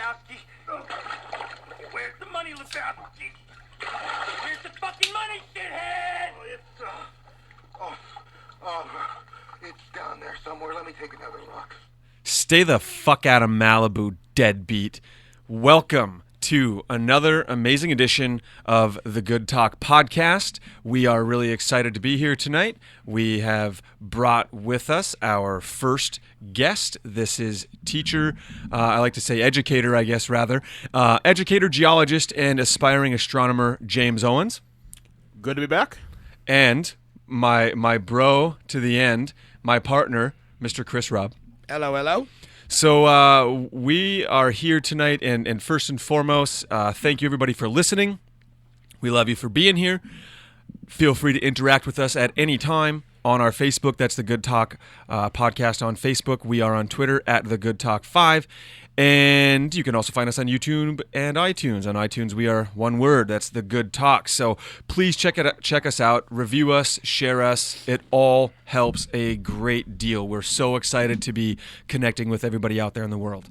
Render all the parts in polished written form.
Lebowski. Where's the money, Lebowski? Where's the fucking money, shithead? It's down there somewhere. Let me take another look. Stay the fuck out of Malibu, deadbeat. Welcome to another amazing edition of the Good Talk podcast. We are really excited to be here tonight. We have brought with us our first guest. This is teacher, I like to say educator, I guess, rather. Educator, geologist, and aspiring astronomer James Owens. Good to be back. And my bro to the end, my partner, Mr. Chris Robb. Hello, hello. So we are here tonight, and first and foremost, thank you everybody for listening. We love you for being here. Feel free to interact with us at any time on our Facebook. That's the Good Talk podcast on Facebook. We are on Twitter at the Good Talk 5. And you can also find us on YouTube and iTunes. On iTunes, we are one word. That's the Good Talk. So please check us out, review us, share us. It all helps a great deal. We're so excited to be connecting with everybody out there in the world.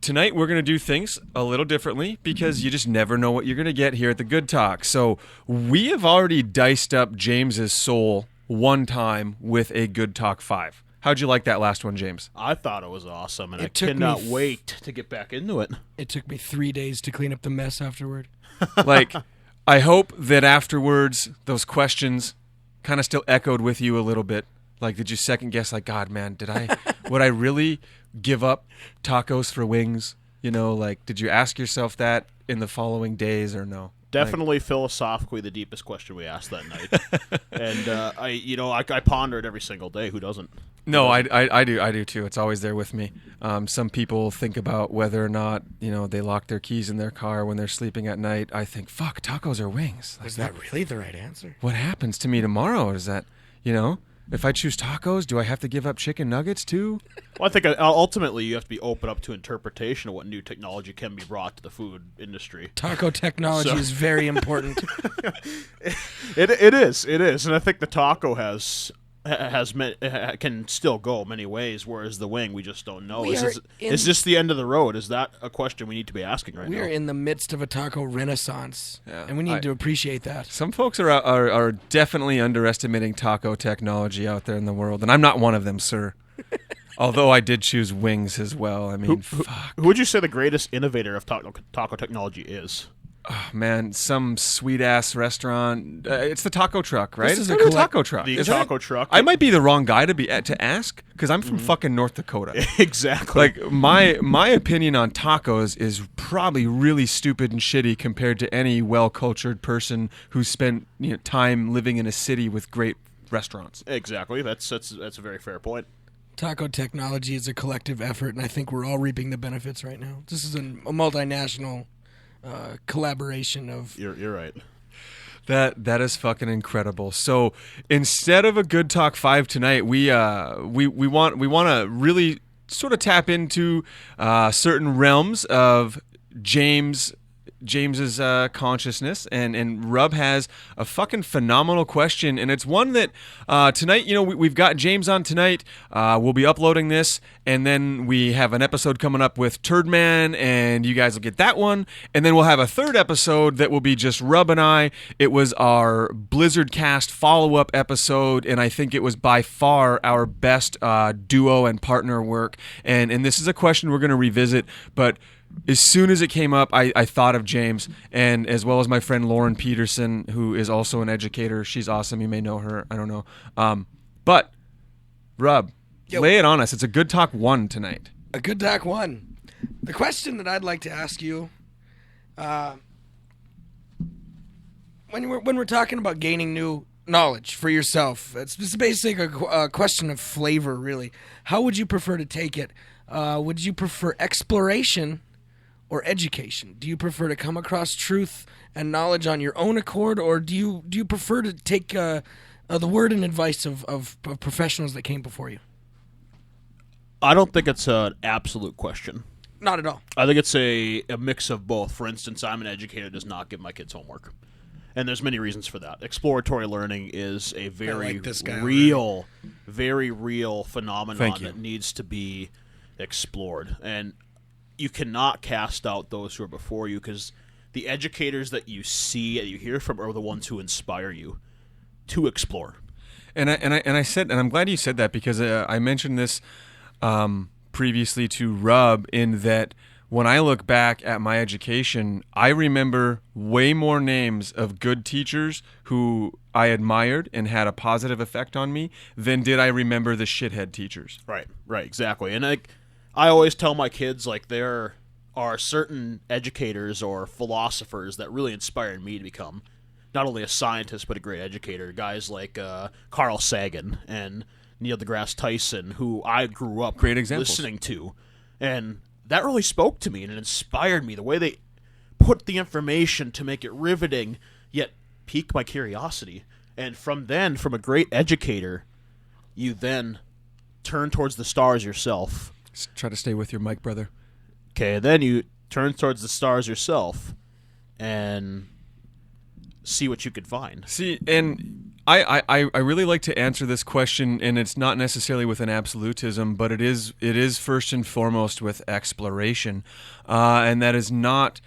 Tonight, we're going to do things a little differently because you just never know what you're going to get here at the Good Talk. So we have already diced up James's soul one time with a Good Talk 5. How'd you like that last one, James? I thought it was awesome, and I cannot wait to get back into it. It took me 3 days to clean up the mess afterward. Like, I hope that afterwards those questions kind of still echoed with you a little bit. Like, did you second guess, like, God, man, would I really give up tacos for wings? You know, like, did you ask yourself that in the following days or no? Definitely philosophically the deepest question we asked that night. And I ponder it every single day. Who doesn't? No, I do too. It's always there with me. Some people think about whether or not, they lock their keys in their car when they're sleeping at night. I think, fuck, tacos or wings. Like, is that really the right answer? What happens to me tomorrow? Is that, if I choose tacos, do I have to give up chicken nuggets too? Well, I think ultimately you have to be open up to interpretation of what new technology can be brought to the food industry. Taco technology is very important. It is, and I think the taco can still go many ways, whereas the wing we just don't know. Is this the end of the road? Is that a question we need to be asking right now? We are in the midst of a taco renaissance, and we need to appreciate that. Some folks are definitely underestimating taco technology out there in the world, and I'm not one of them, sir. Although I did choose wings as well. I mean, fuck. Who would you say the greatest innovator of taco technology is? Oh, man, some sweet-ass restaurant. It's the taco truck, right? This is a taco truck. The taco truck. I might be the wrong guy to ask because I'm from fucking North Dakota. Exactly. Like, my opinion on tacos is probably really stupid and shitty compared to any well-cultured person who's spent time living in a city with great restaurants. Exactly. That's a very fair point. Taco technology is a collective effort, and I think we're all reaping the benefits right now. This is a multinational collaboration of... You're right. That is fucking incredible. So instead of a Good Talk 5 tonight, we want to really sort of tap into certain realms of James's consciousness, and Rub has a fucking phenomenal question, and it's one that tonight, we've got James on tonight. We'll be uploading this, and then we have an episode coming up with Turdman, and you guys will get that one, and then we'll have a third episode that will be just Rub and I. It was our Blizzard Cast follow-up episode, and I think it was by far our best duo and partner work, and this is a question we're going to revisit, but as soon as it came up, I thought of James, and as well as my friend Lauren Peterson, who is also an educator. She's awesome. You may know her. I don't know. But, Rub, lay it on us. It's a Good Talk 1 tonight. A Good Talk 1. The question that I'd like to ask you, when we're talking about gaining new knowledge for yourself, it's basically a question of flavor, really. How would you prefer to take it? Would you prefer exploration or education? Do you prefer to come across truth and knowledge on your own accord, or do you prefer to take the word and advice of professionals that came before you? I don't think it's an absolute question. Not at all. I think it's a mix of both. For instance, I'm an educator that does not give my kids homework. And there's many reasons for that. Exploratory learning is a very real phenomenon that needs to be explored. And you cannot cast out those who are before you, because the educators that you see and you hear from are the ones who inspire you to explore. And I said, and I'm glad you said that, because I mentioned this previously to Rub, in that when I look back at my education, I remember way more names of good teachers who I admired and had a positive effect on me than did I remember the shithead teachers. Right, exactly. And I always tell my kids, like, there are certain educators or philosophers that really inspired me to become not only a scientist but a great educator. Guys like Carl Sagan and Neil deGrasse Tyson, who I grew up Great examples. listening to. And that really spoke to me, and it inspired me. The way they put the information to make it riveting, yet pique my curiosity. And from a great educator, you then turn towards the stars yourself. Try to stay with your mic, brother. Okay, then you turn towards the stars yourself and see what you could find. See, and I really like to answer this question, and it's not necessarily with an absolutism, but it is first and foremost with exploration, and that is not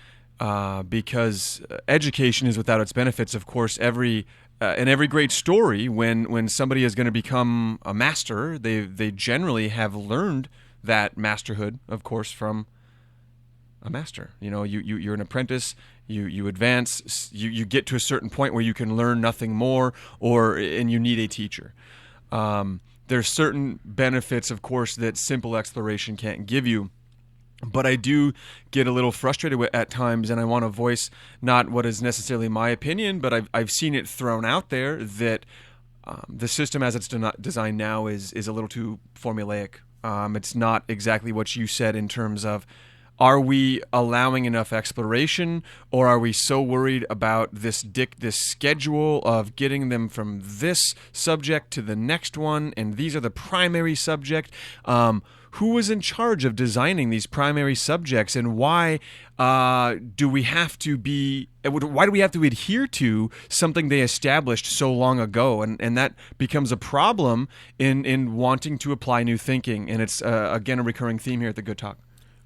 because education is without its benefits. Of course, in every great story, when somebody is going to become a master, they generally have learned that masterhood, of course, from a master. You know, you're an apprentice. You advance. You get to a certain point where you can learn nothing more, and you need a teacher. There's certain benefits, of course, that simple exploration can't give you. But I do get a little frustrated at times, and I want to voice not what is necessarily my opinion, but I've seen it thrown out there that the system as it's designed now is a little too formulaic. It's not exactly what you said in terms of, are we allowing enough exploration, or are we so worried about this schedule of getting them from this subject to the next one, and these are the primary subject? Who was in charge of designing these primary subjects, and why do we have to adhere to something they established so long ago? And that becomes a problem in wanting to apply new thinking, and it's again a recurring theme here at the Good Talk.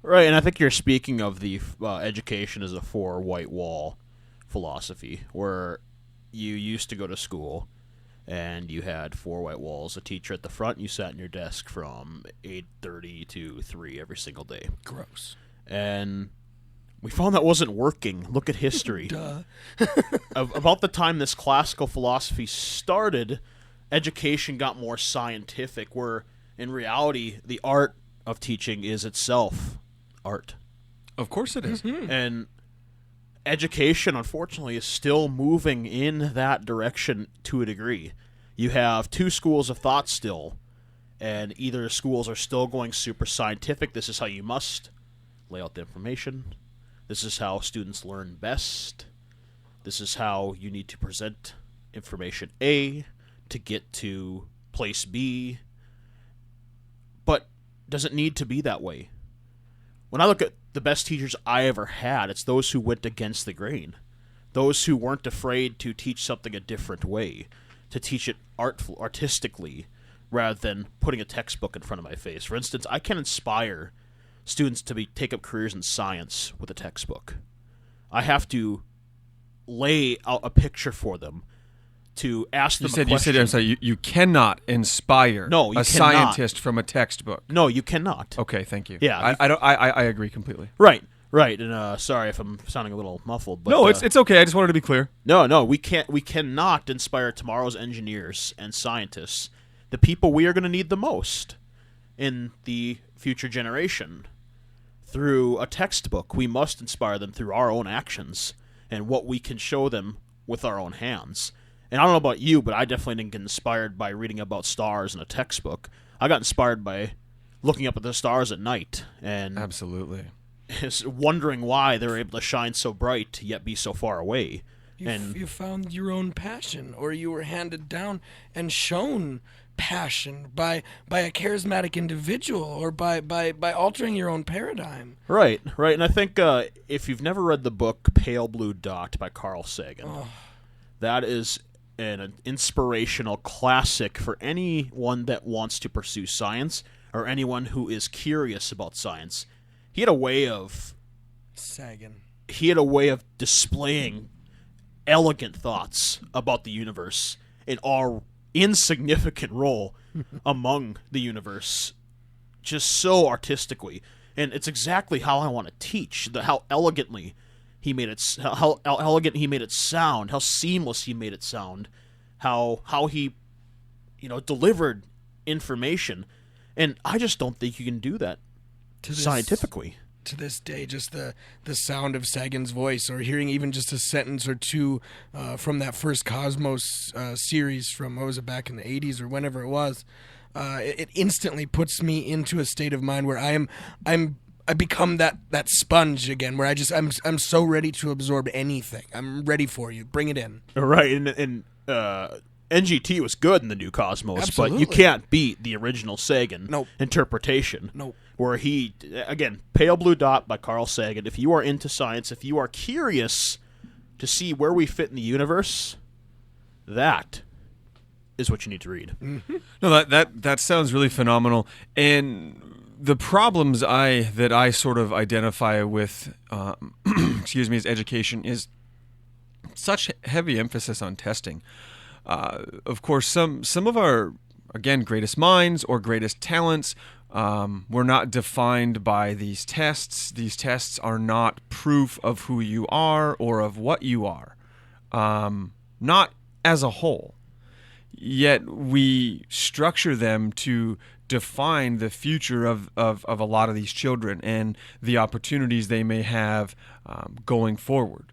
Right, and I think you're speaking of the education as a four white wall philosophy, where you used to go to school and you had four white walls, a teacher at the front, and you sat in your desk from 8:30 to 3 every single day. Gross. And we found that wasn't working. Look at history. Duh. About the time this classical philosophy started, education got more scientific, where in reality the art of teaching is itself art. Of course it is. Mm-hmm. And education, unfortunately, is still moving in that direction to a degree. You have two schools of thought still, and either schools are still going super scientific. This is how you must lay out the information. This is how students learn best. This is how you need to present information A to get to place B. But does it need to be that way? When I look at the best teachers I ever had, it's those who went against the grain. Those who weren't afraid to teach something a different way, to teach it artistically, rather than putting a textbook in front of my face. For instance, I can inspire students to take up careers in science with a textbook. I have to lay out a picture for them, to ask them a question. I'm sorry, you cannot inspire cannot. Scientist from a textbook. No, you cannot. Okay, thank you. Yeah, I agree completely. Right. And sorry if I'm sounding a little muffled. But, no, it's okay. I just wanted to be clear. No, we cannot inspire tomorrow's engineers and scientists, the people we are going to need the most in the future generation, through a textbook. We must inspire them through our own actions and what we can show them with our own hands. And I don't know about you, but I definitely didn't get inspired by reading about stars in a textbook. I got inspired by looking up at the stars at night and absolutely wondering why they were able to shine so bright yet be so far away. You found your own passion, or you were handed down and shown passion by a charismatic individual, or by altering your own paradigm. Right. And I think if you've never read the book Pale Blue Dot by Carl Sagan, that is an inspirational classic for anyone that wants to pursue science, or anyone who is curious about science. he had a way of Sagan. displaying elegant thoughts about the universe and our insignificant role among the universe, just so artistically. And it's exactly how I want to teach. How elegantly he made it, how elegant he made it sound, how seamless he made it sound, how he, delivered information. And I just don't think you can do that scientifically. To this day, just the sound of Sagan's voice, or hearing even just a sentence or two from that first Cosmos series from, what was it, back in the 80s or whenever it was, it instantly puts me into a state of mind where I become that sponge again, where I'm so ready to absorb anything. I'm ready for you. Bring it in. Right, and NGT was good in the new Cosmos, Absolutely. but you can't beat the original Sagan interpretation. Nope. Where he, again, Pale Blue Dot by Carl Sagan. If you are into science, if you are curious to see where we fit in the universe, that is what you need to read. Mm-hmm. No, that sounds really phenomenal. And the problems that I sort of identify with, as education is such heavy emphasis on testing. Of course, some of our, again, greatest minds or greatest talents were not defined by these tests. These tests are not proof of who you are or of what you are, not as a whole. Yet we structure them to define the future of a lot of these children and the opportunities they may have going forward.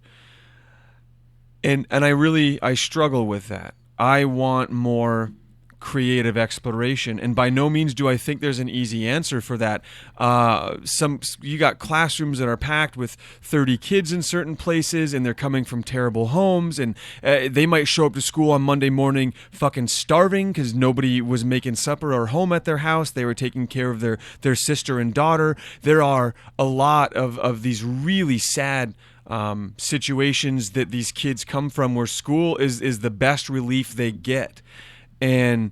And I struggle with that. I want more creative exploration, and by no means do I think there's an easy answer for that. You got classrooms that are packed with 30 kids in certain places, and they're coming from terrible homes, and they might show up to school on Monday morning fucking starving because nobody was making supper or home at their house. They were taking care of their sister and daughter. There are a lot of these really sad situations that these kids come from, where school is the best relief they get. And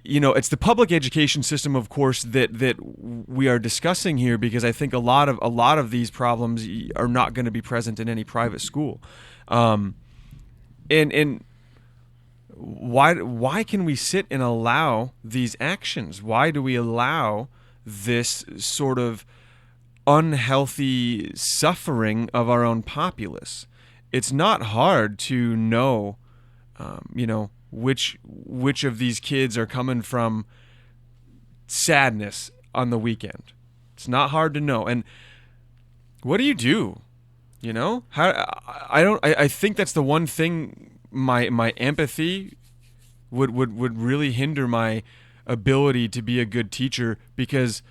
it's the public education system, of course, that we are discussing here, because I think a lot of these problems are not going to be present in any private school. And why can we sit and allow these actions? Why do we allow this sort of unhealthy suffering of our own populace? It's not hard to know, which of these kids are coming from sadness on the weekend. It's not hard to know. And what do you do? I think that's the one thing my empathy would really hinder my ability to be a good teacher, because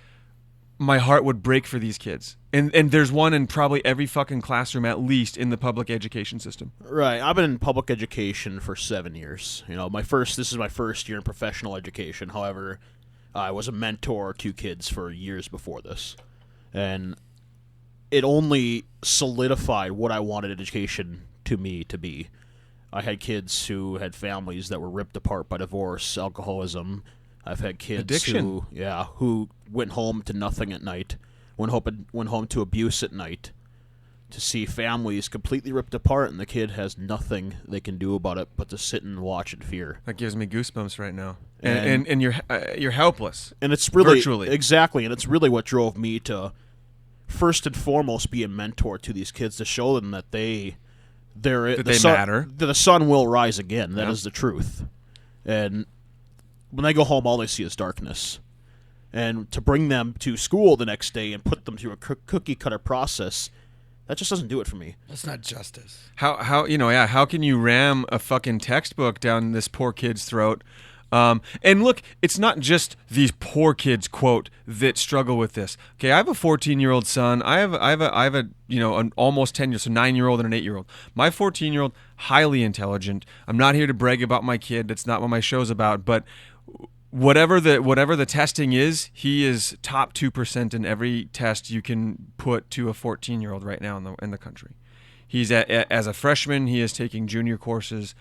my heart would break for these kids. And there's one in probably every fucking classroom, at least in the public education system. Right. I've been in public education for 7 years. This is my first year in professional education. However, I was a mentor to kids for years before this. And it only solidified what I wanted education to me to be. I had kids who had families that were ripped apart by divorce, alcoholism. I've had kids addiction. who went home to nothing at night, went home to abuse at night, to see families completely ripped apart, and the kid has nothing they can do about it but to sit and watch in fear. That gives me goosebumps right now. And you're helpless. And it's really virtually. Exactly, and it's really what drove me to first and foremost be a mentor to these kids, to show them that they matter. That the sun will rise again. That is the truth. And when they go home, all they see is darkness. And to bring them to school the next day and put them through a cookie-cutter process, that just doesn't do it for me. That's not justice. How can you ram a fucking textbook down this poor kid's throat? And look, it's not just these poor kids, quote, that struggle with this. Okay, I have a 14-year-old son. I have an almost 10-year-old, so 9-year-old and an 8-year-old. My 14-year-old, highly intelligent. I'm not here to brag about my kid. That's not what my show's about. But whatever the testing is, he is top 2% in every test you can put to a 14-year-old right now in the country. He's as a freshman, he is taking junior courses.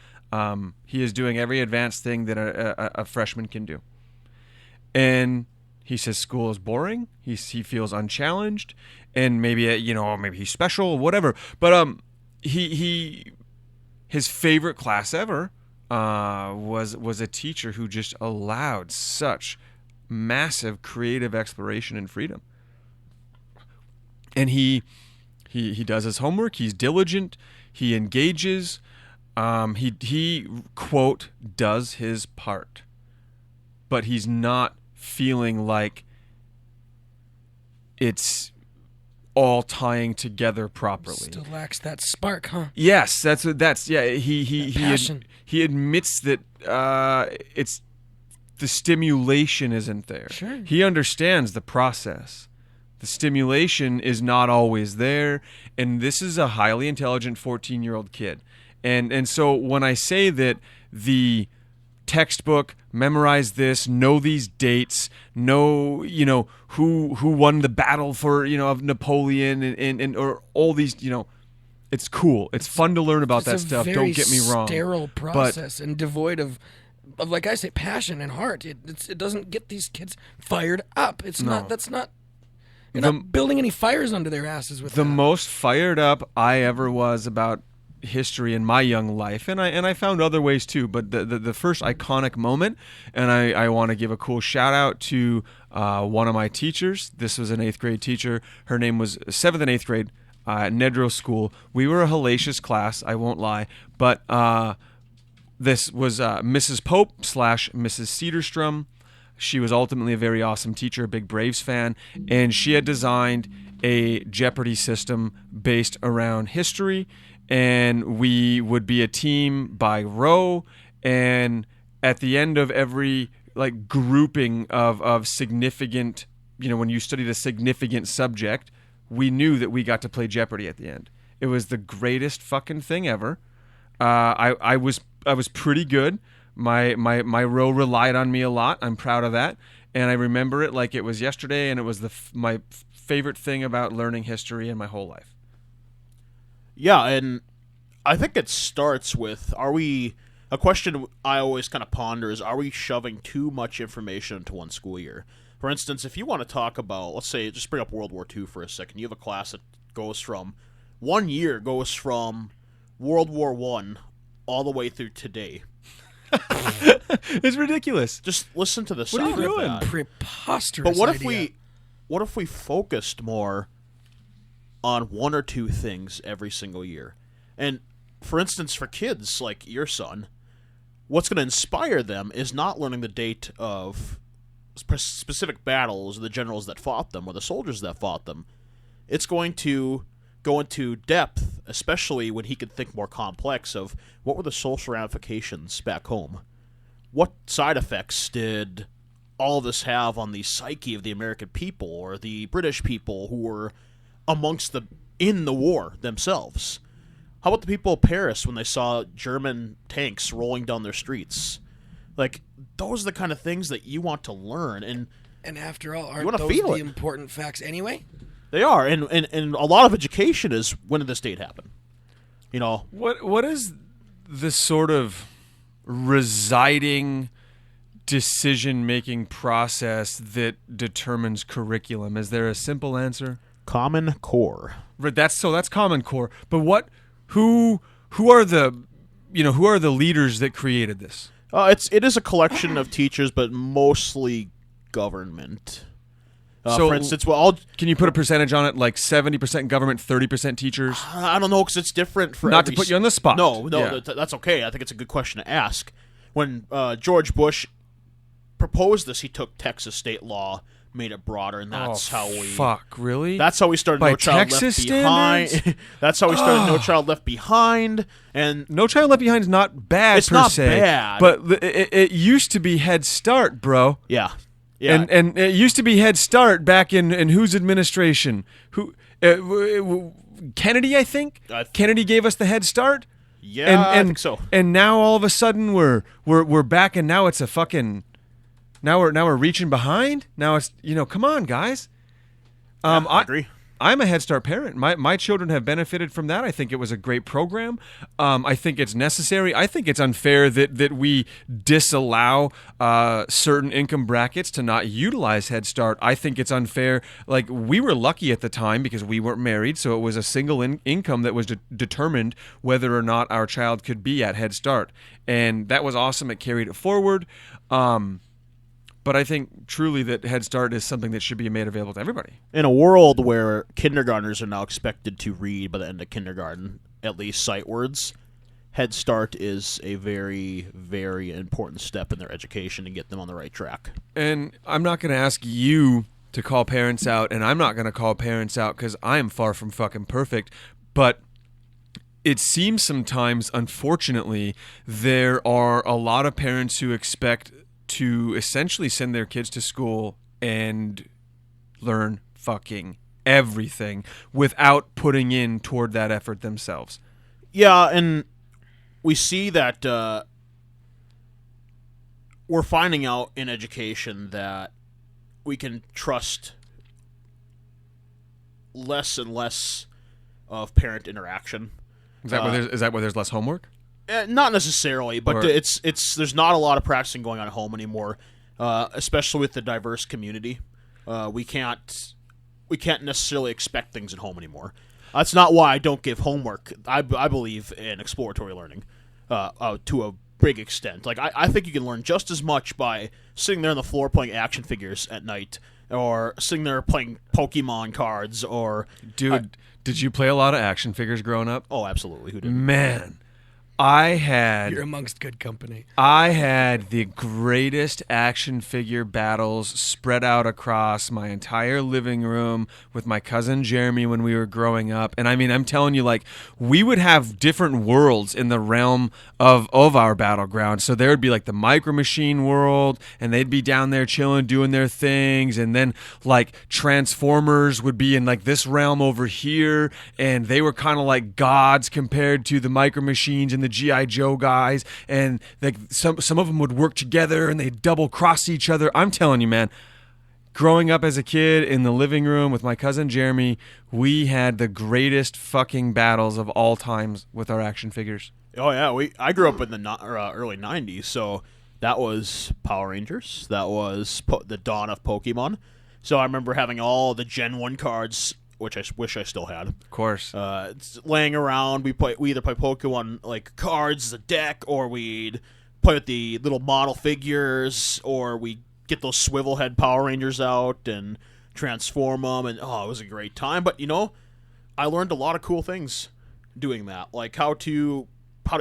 He is doing every advanced thing that a freshman can do. And He says school is boring. He feels unchallenged, and maybe maybe he's special, whatever. But his favorite class ever was a teacher who just allowed such massive creative exploration and freedom. And he does his homework. He's diligent. He engages. He quote does his part, but he's not feeling like it's all tying together properly. Still lacks that spark, huh? Yes, that's yeah. Passion. He admits that it's the stimulation isn't there. Sure. He understands the process. The stimulation is not always there, and this is a highly intelligent 14-year-old kid. And so when I say that the textbook, memorize this, know these dates, know who won the battle for of Napoleon and or all these it's cool. It's fun to learn about that stuff. Don't get me wrong. It's a sterile process and devoid of like I say, passion and heart. It doesn't get these kids fired up. It's not. That's not. You're not building any fires under their asses with the that. most fired up I ever was about history in my young life, and I found other ways too, but the first iconic moment, and I want to give a cool shout out to one of my teachers. This was an 8th grade teacher. Her name was 7th and 8th grade at Nedrow School. We were a hellacious class, I won't lie, but this was Mrs. Pope / Mrs. Cedarstrom. She was ultimately a very awesome teacher, a big Braves fan, and she had designed a Jeopardy system based around history, and we would be a team by row, and at the end of every grouping of significant, when you studied a significant subject, we knew that we got to play Jeopardy at the end. It was the greatest fucking thing ever. I was pretty good. My row relied on me a lot. I'm proud of that, and I remember it like it was yesterday. And it was my favorite thing about learning history in my whole life. Yeah, and I think it starts with: a question I always kind of ponder is: are we shoving too much information into one school year? For instance, if you want to talk about, let's say, just bring up World War II for a second. You have a class that goes from World War I all the way through today. It's ridiculous. Just listen to the What are you sound of doing? that. Preposterous. But what idea. if we focused more on one or two things every single year? And for instance, for kids like your son, what's going to inspire them is not learning the date of specific battles, the generals that fought them, or the soldiers that fought them. It's going to go into depth, especially when he could think more complex of what were the social ramifications back home. What side effects did all this have on the psyche of the American people or the British people who were in the war themselves? How about the people of Paris when they saw German tanks rolling down their streets? Those are the kind of things that you want to learn. And after all, aren't wanna those feel the it. important facts anyway? They are, and a lot of education is when did this date happen? What is the sort of residing decision-making process that determines curriculum? Is there a simple answer? Common Core. Right, that's Common Core. But who are the leaders that created this? It is a collection of teachers, but mostly government. So, for instance, can you put a percentage on it, like 70% government, 30% teachers? I don't know, because it's different for Not to put you on the spot. No, Yeah. that's okay. I think it's a good question to ask. When George Bush proposed this, he took Texas state law, made it broader, and that's how we... Fuck, really? That's how we started By No Child Texas Left Behind. That's how we started No Child Left Behind, and... No Child Left Behind is not bad, It's per not se. bad. But it used to be Head Start, bro. Yeah. Yeah. And it used to be Head Start back in whose administration? Kennedy, I think. Kennedy gave us the Head Start. Yeah, I think so. And now all of a sudden we're back, and now it's a fucking. Now we're reaching behind. Now it's come on, guys. I agree. I'm a Head Start parent. My children have benefited from that. I think it was a great program. I think it's necessary. I think it's unfair that we disallow certain income brackets to not utilize Head Start. I think it's unfair. Like, we were lucky at the time because we weren't married, so it was a single income that was determined whether or not our child could be at Head Start. And that was awesome. It carried it forward. But I think truly that Head Start is something that should be made available to everybody. In a world where kindergartners are now expected to read by the end of kindergarten, at least sight words, Head Start is a very, very important step in their education to get them on the right track. And I'm not going to ask you to call parents out, and I'm not going to call parents out because I am far from fucking perfect, but it seems sometimes, unfortunately, there are a lot of parents who expect to essentially send their kids to school and learn fucking everything without putting in toward that effort themselves. Yeah, and we see that we're finding out in education that we can trust less and less of parent interaction. Is that why there's less homework? Not necessarily, but Or- it's there's not a lot of practicing going on at home anymore, especially with the diverse community. We can't necessarily expect things at home anymore. That's not why I don't give homework. I believe in exploratory learning to a big extent. Like I think you can learn just as much by sitting there on the floor playing action figures at night, or sitting there playing Pokemon cards, or Dude, did you play a lot of action figures growing up? oh, absolutely, who didn't? Man, I had You're amongst good company. the greatest action figure battles spread out across my entire living room with my cousin Jeremy when we were growing up. And I mean, I'm telling you, like, we would have different worlds in the realm of our battleground. So there would be like the Micro Machine world, and they'd be down there chilling, doing their things. And then like Transformers would be in like this realm over here, and they were kind of like gods compared to the Micro Machines and the G.I. Joe guys, and like some of them would work together and they double cross each other. I'm telling you, man, growing up as a kid in the living room with my cousin Jeremy, we had the greatest fucking battles of all times with our action figures. Oh yeah, I grew up in the early '90s, so that was Power Rangers. That was the dawn of Pokemon. So I remember having all the Gen 1 cards, which I wish I still had. Of course. It's laying around. We either play Pokemon like cards, the deck, or we'd play with the little model figures, or we get those swivel head Power Rangers out and transform them, and it was a great time. But I learned a lot of cool things doing that, like how to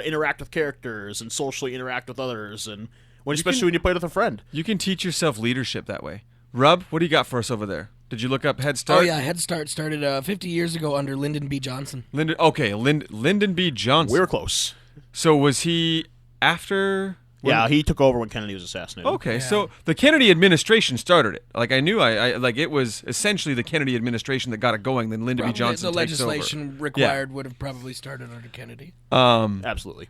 interact with characters and socially interact with others, and especially when you played with a friend. You can teach yourself leadership that way. Rub, what do you got for us over there? Did you look up Head Start? Oh yeah, Head Start started 50 years ago under Lyndon B. Johnson. Lyndon B. Johnson. We were close. So was he after? Yeah, he took over when Kennedy was assassinated. Okay, so the Kennedy administration started it. Like I knew, I like it was essentially the Kennedy administration that got it going. Then Lyndon B. Johnson The takes over. legislation required would have probably started under Kennedy. Absolutely.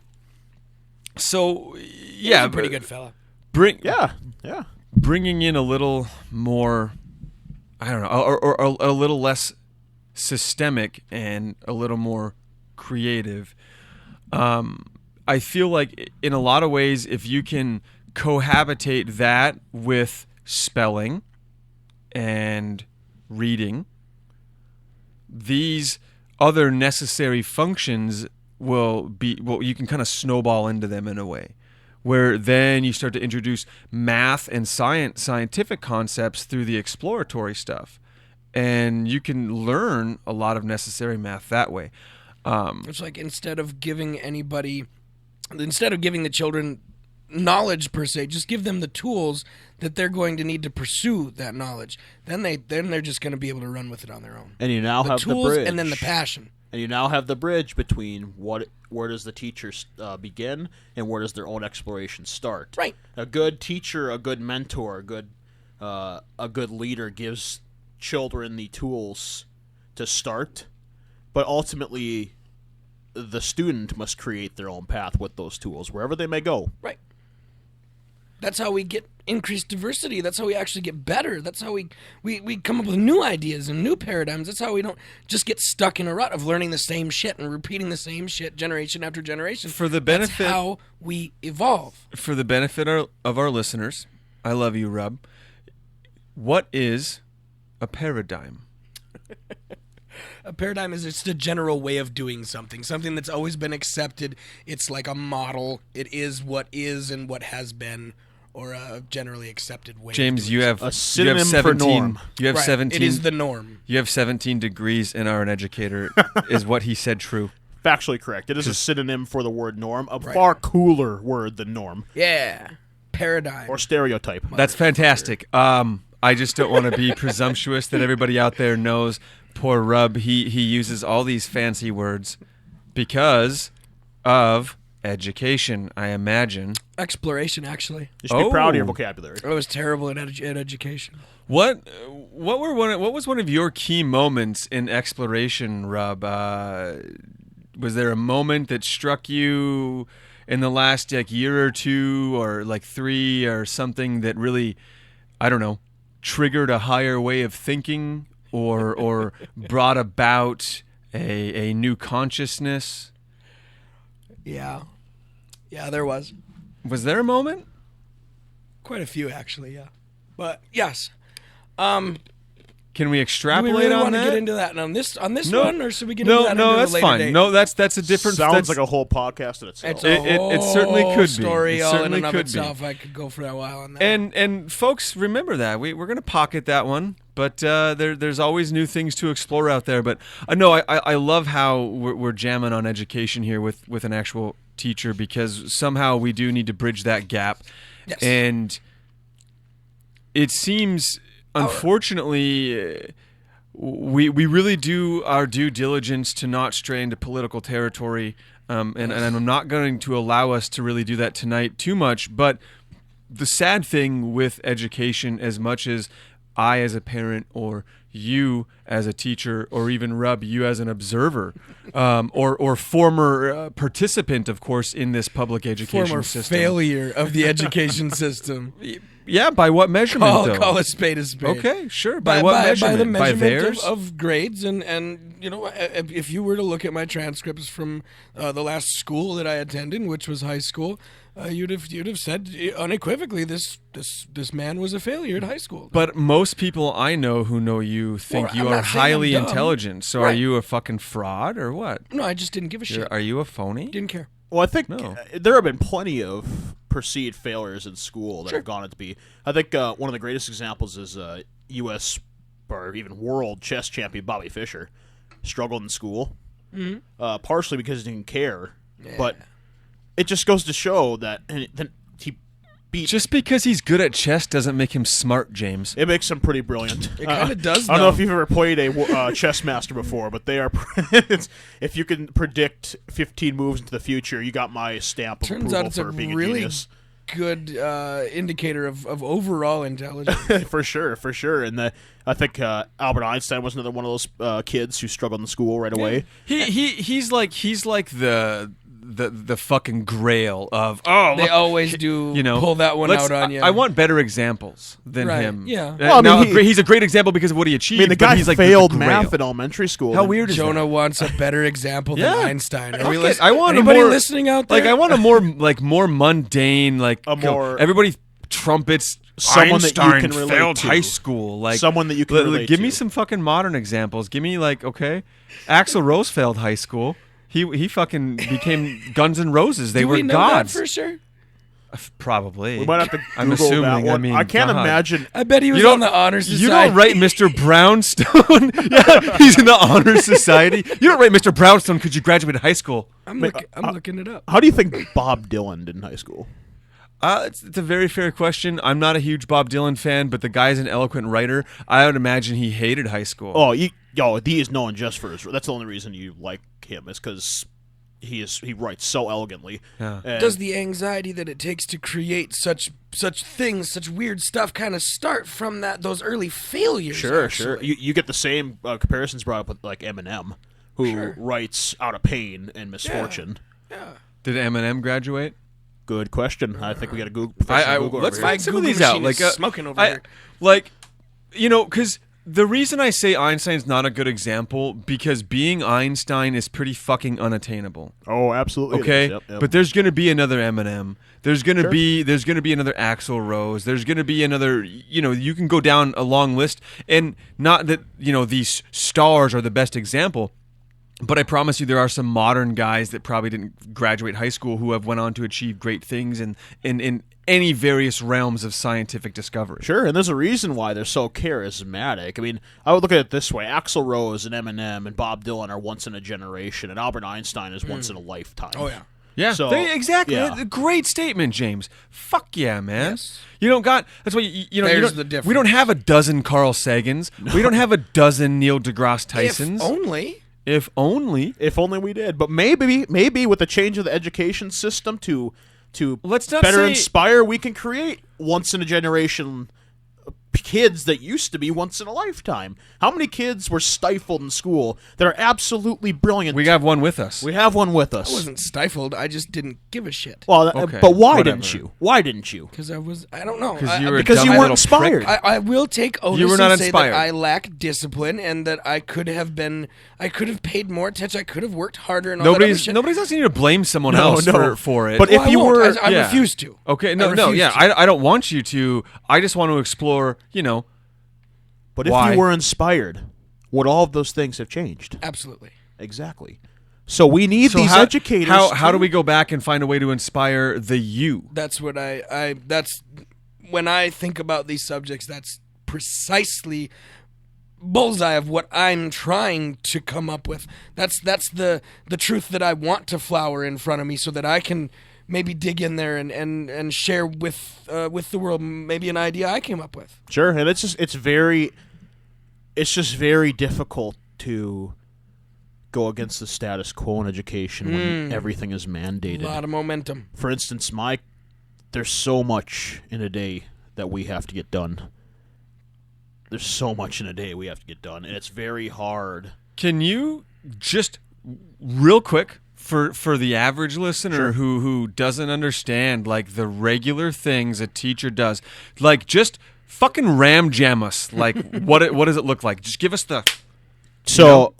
So He yeah, was a pretty good fella. Yeah. Bringing in a little more, I don't know, or a little less systemic and a little more creative. I feel like in a lot of ways, if you can cohabitate that with spelling and reading, these other necessary functions you can kind of snowball into them in a way, where then you start to introduce math and scientific concepts through the exploratory stuff, and you can learn a lot of necessary math that way. It's like instead of giving the children knowledge per se, just give them the tools that they're going to need to pursue that knowledge. Then they're just going to be able to run with it on their own. And you now have tools the bridge, and then the passion. And you now have the bridge between where does the teacher begin and where does their own exploration start. Right. A good teacher, a good mentor, a good leader gives children the tools to start, but ultimately the student must create their own path with those tools wherever they may go. Right. That's how we get increased diversity. That's how we actually get better. That's how we come up with new ideas and new paradigms. That's how we don't just get stuck in a rut of learning the same shit and repeating the same shit generation after generation. For the benefit, that's how we evolve. For the benefit of our listeners, I love you, Rub. What is a paradigm? A paradigm is just a general way of doing something that's always been accepted. It's like a model. It is what is and what has been, or a generally accepted way. James, of doing you have a synonym you have 17, for norm. You have right. 17. It is the norm. You have 17 degrees and are an educator. Is what he said true? Factually correct. It is a synonym for the word norm, a Right. far cooler word than norm Yeah, paradigm. or stereotype. That's fantastic. I just don't want to be presumptuous that everybody out there knows. Poor Rub, he uses all these fancy words because of education, I imagine. Exploration, actually. You should be proud of your Oh. vocabulary. I was terrible at education. What was one of your key moments in exploration, Rub? Was there a moment that struck you in the last year or two, or 3, or something that really, I don't know, triggered a higher way of thinking, or brought about a new consciousness? Yeah, there was Was there a moment? quite a few actually. Yeah, but yes. Can we Do extrapolate we really on want to that? get into that on this No. one, or should we get into that? No, into that's a later fine. date? No, that's a different. Sounds that's- like a whole podcast in itself. It's a It certainly whole could be. story It all in certainly and of could be. itself. I could go for a while on that. And folks, remember that we're going to pocket that one, but there's always new things to explore out there. But no, I love how we're jamming on education here with an actual teacher, because somehow we do need to bridge that gap. Yes. And it seems, unfortunately, we really do our due diligence to not stray into political territory, and I'm not going to allow us to really do that tonight too much. But the sad thing with education, as much as I as a parent, or you as a teacher, or even Rub, you as an observer, or former participant, of course, in this public education former system. failure of the education system. Yeah, by what measurement, though? Call a spade a spade. Okay, sure. By what measurement? By the measurement theirs? of grades, and if you were to look at my transcripts from the last school that I attended, which was high school, you'd have said unequivocally this man was a failure at high school. But most people I know who know you think Well, you I'm are not saying highly I'm dumb. intelligent. So are Right. you a fucking fraud or what? No, I just didn't give a shit. Are you a phony? Didn't care. Well, I think No. there have been plenty of perceived failures in school that have gone on to be. I think one of the greatest examples is U.S. or even world chess champion Bobby Fischer struggled in school, partially because he didn't care, but it just goes to show that and then he beat. Just because he's good at chess doesn't make him smart, James. It makes him pretty brilliant. It kinda does, I don't know though. if you've ever played a chess master before, but they are. If you can predict 15 moves into the future, you got my stamp of Turns approval out it's for a being really genius. good indicator of overall intelligence. For sure. And I think Albert Einstein was another one of those kids who struggled in school right away. He's like the fucking grail of They always do pull that one out on you. I want better examples than Right, him. yeah. Well, I mean, now, he- he's a great example because of what he I achieved. mean, the but guy he's like failed the math grail. in elementary school. How weird is Jonah that? wants a better example than Yeah. Einstein. Are Fuck we it. listening? I want Anybody a more listening out there? I want a more mundane, more- everybody trumpets. Someone that you Einstein can relate failed to. high school. Like Someone that you can relate Give me to. some fucking modern examples. Give me Axl Rose failed high school. He fucking became Guns N' Roses. They Do were we know gods. that for sure? Probably. We might have to Google I'm assuming. that one. I mean, I can't God. imagine. I bet he was You on don't- the honor society. You don't write Mr. Brownstone. Yeah, he's in the honor society. You don't write Mr. Brownstone because you graduated high school. I'm looking it up. How do you think Bob Dylan did in high school? It's a very fair question. I'm not a huge Bob Dylan fan, but the guy's an eloquent writer. I would imagine he hated high school. Oh, he is known just for his. That's the only reason you like him is because he writes so elegantly. Yeah. And Does the anxiety that it takes to create such things, such weird stuff, kind of start from those early failures? sure. actually? You get the same comparisons brought up with like Eminem, who writes out of pain and misfortune. Yeah. Did Eminem graduate? Good question. I think we got to Google. Google let's over here. find some of Google these out. machine Like is smoking over here. Because the reason I say Einstein's not a good example because being Einstein is pretty fucking unattainable. Oh, absolutely. Okay, Yep. but there's going to be another Eminem. There's going to be another Axl Rose. There's going to be another. You can go down a long list, and not that these stars are the best example. But I promise you, there are some modern guys that probably didn't graduate high school who have went on to achieve great things in any various realms of scientific discovery. Sure, and there's a reason why they're so charismatic. I mean, I would look at it this way. Axl Rose and Eminem and Bob Dylan are once in a generation, and Albert Einstein is once in a lifetime. Oh, yeah. Yeah, So, exactly. yeah. Great statement, James. Fuck yeah, man. Yes. You don't got. That's why There's the difference. We don't have a dozen Carl Sagans. No. We don't have a dozen Neil deGrasse Tysons. If only. If only. If only we did. But maybe with the change of the education system to Let's not better say- inspire, we can create once in a generation kids that used to be once in a lifetime. How many kids were stifled in school that are absolutely brilliant? We have one with us. We have one with us. I wasn't stifled. I just didn't give a shit. Well, Okay, but why whatever. didn't you? Why didn't you? Because I don't know. Because you were a because dumb you weren't little inspired. prick. I will take onus You were not and say inspired. that I lack discipline and that I could have paid more attention. I could have worked harder and all that other shit. Nobody's asking you to blame someone No, else no. for it. But Well, if I you won't. were, I Yeah. refuse to. Okay, I no, refuse yeah, to. I don't want you to. I just want to explore. but if Why? you were inspired, would all of those things have changed? Absolutely. Exactly. So we need So these educators. How do to- we go back and find a way to inspire the you? That's what that's when I think about these subjects, that's precisely bullseye of what I'm trying to come up with. That's the truth that I want to flower in front of me so that I can maybe dig in there and share with the world maybe an idea I came up with. Sure, and it's just very difficult to go against the status quo in education when everything is A mandated. lot of momentum. For instance, there's so much in a day that we have to get done. There's so much in a day we have to get done, and it's very hard. Can you just real quick for the average listener who doesn't understand like the regular things a teacher does, like just fucking ram jam us, like what does it look like? Just give us the So,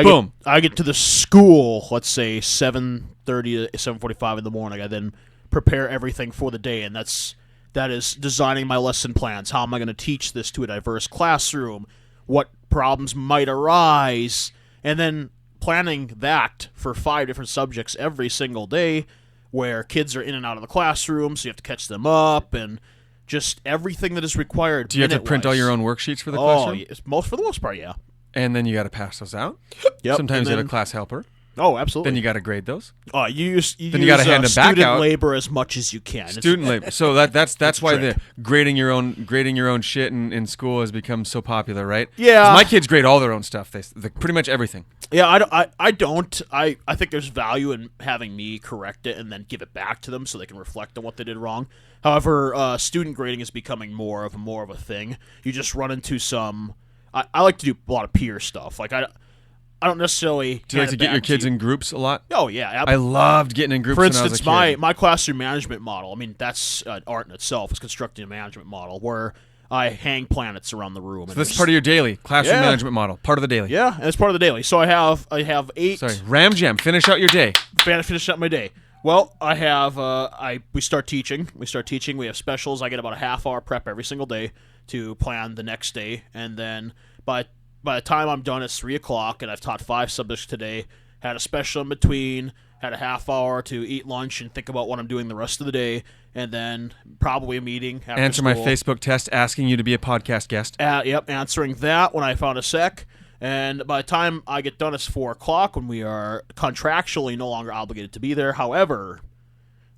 Boom. I get to the school, let's say 7:30 to 7:45 in the morning. I then prepare everything for the day, and that is designing my lesson plans. How am I going to teach this to a diverse classroom? What problems might arise? And then planning that for 5 different subjects every single day, where kids are in and out of the classroom, so you have to catch them up, and just everything that is required. Do you have to print all minute-wise. your own worksheets for the Oh, classroom? yes, for the most part, yeah. And then you got to pass those out. Yep. Sometimes and you have then- a class helper. Oh, absolutely. Then you got to grade those. You use Then you gotta hand them back student out. labor as much as you can. Student labor. So that's why trick. the grading your own shit in school has become so popular, right? Yeah. 'Cause my kids grade all their own stuff. They pretty much everything. Yeah, I don't. I think there's value in having me correct it and then give it back to them so they can reflect on what they did wrong. However, student grading is becoming more of a thing. You just run into some. I like to do a lot of peer stuff. Like I don't necessarily. Do you like to get your kids in groups a lot? Oh yeah, I loved getting in groups. For when I was instance, a kid. my classroom management model, I mean, that's an art in itself. It's constructing a management model where I hang planets around the room. So that's part of your daily classroom management model. Part of the daily. Yeah, and it's part of the daily. So I have 8. Sorry, Ram Jam. Finish out your day. Finish up my day. Well, I have we start teaching. We have specials. I get about a half-hour prep every single day to plan the next day, and then by the time I'm done, it's 3:00, and I've taught 5 subjects today. Had a special in between. Had a half hour to eat lunch and think about what I'm doing the rest of the day, and then probably a meeting. After Answer my school. Facebook test asking you to be a podcast guest. Yep, answering that when I found a sec. And by the time I get done, it's 4:00 when we are contractually no longer obligated to be there. However,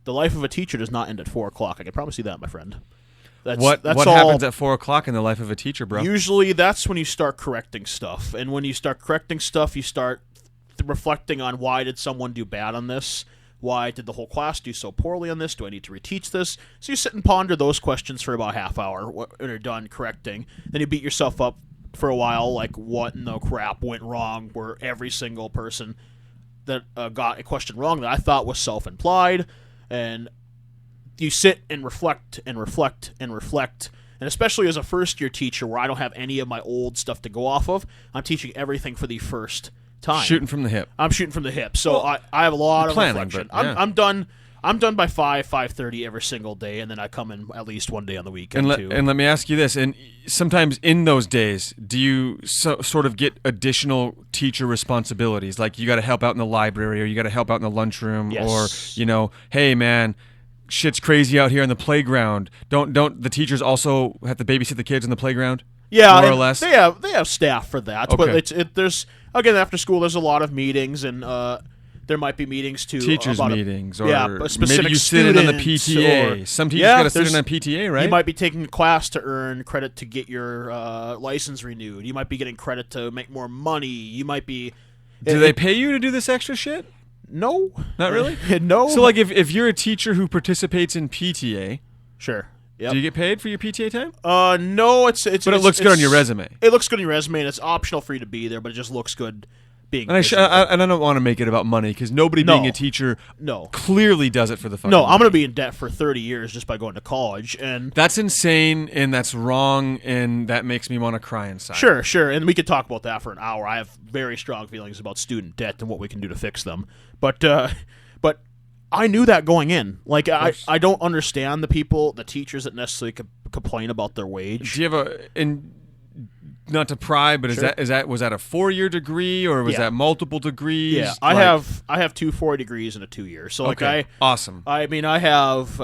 the life of a teacher does not end at 4:00. I can promise you that, my friend. That's What all. happens at 4:00 in the life of a teacher, bro? Usually, that's when you start correcting stuff. And when you start correcting stuff, you start reflecting on why did someone do bad on this? Why did the whole class do so poorly on this? Do I need to reteach this? So you sit and ponder those questions for about a half hour when you're done correcting. Then you beat yourself up for a while, like what in the crap went wrong, where every single person that got a question wrong that I thought was self-implied, and you sit and reflect and reflect and reflect. And especially as a first-year teacher where I don't have any of my old stuff to go off of, I'm teaching everything for the first time. Shooting from the hip. I'm shooting from the hip. So I have a lot of planning, reflection. but, yeah. I'm done. I'm done by 5:30 every single day, and then I come in at least one day on the weekend, too. And let me ask you this, and sometimes in those days, do you sort of get additional teacher responsibilities? Like you got to help out in the library, or you got to help out in the lunchroom, Yes. or, hey, man, shit's crazy out here on the playground. Don't the teachers also have to babysit the kids in the playground? Yeah, more or less. They have staff for that, but Okay. there's again after school. There's a lot of meetings, and there might be meetings too. Teachers about meetings, or a specific maybe you sit in on the students, PTA. or- Some teachers Yeah, got to sit in there's- on PTA, right? You might be taking a class to earn credit to get your license renewed. You might be getting credit to make more money. You might be. Do they pay you to do this extra shit? No, Not really? no. So, like, if you're a teacher who participates in PTA, sure. Yep. do you get paid for your PTA time? No, it's But it looks good on your resume. It looks good on your resume, and it's optional for you to be there, but it just looks good being. And I visible. don't want to make it about money because nobody No. being a teacher No. clearly does it for the fucking No, I'm money. going to be in debt for 30 years just by going to college, and That's insane, and that's wrong, and that makes me want to cry inside. sure, and we could talk about that for an hour. I have very strong feelings about student debt and what we can do to fix them, but I knew that going in. Like I don't understand the teachers that necessarily complain about their wage. Do you have not to pry, but Sure. was that a 4-year degree or was Yeah. that multiple degrees? Yeah, I have 2 4 degrees and a 2-year. So like Okay, awesome. I mean, I have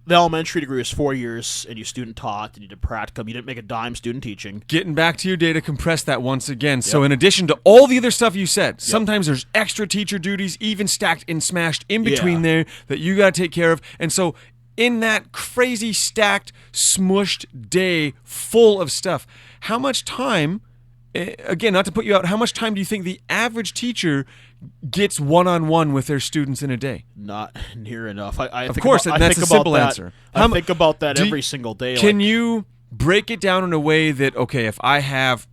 the elementary degree is 4 years, and you student taught, and you did practicum. You didn't make a dime student teaching. Getting back to your data, compress that once again. So in addition to all the other stuff you said, sometimes there's extra teacher duties even stacked and smashed in between Yeah. there that you got to take care of. And so in that crazy stacked, smushed day full of stuff, how much time, again, not to put you out, how much time do you think the average teacher gets one-on-one with their students in a day? Not near enough. I Of think course, about, and I that's think a about simple that, answer. I think about that do you- every single day. Can like, you break it down in a way that, okay, if I have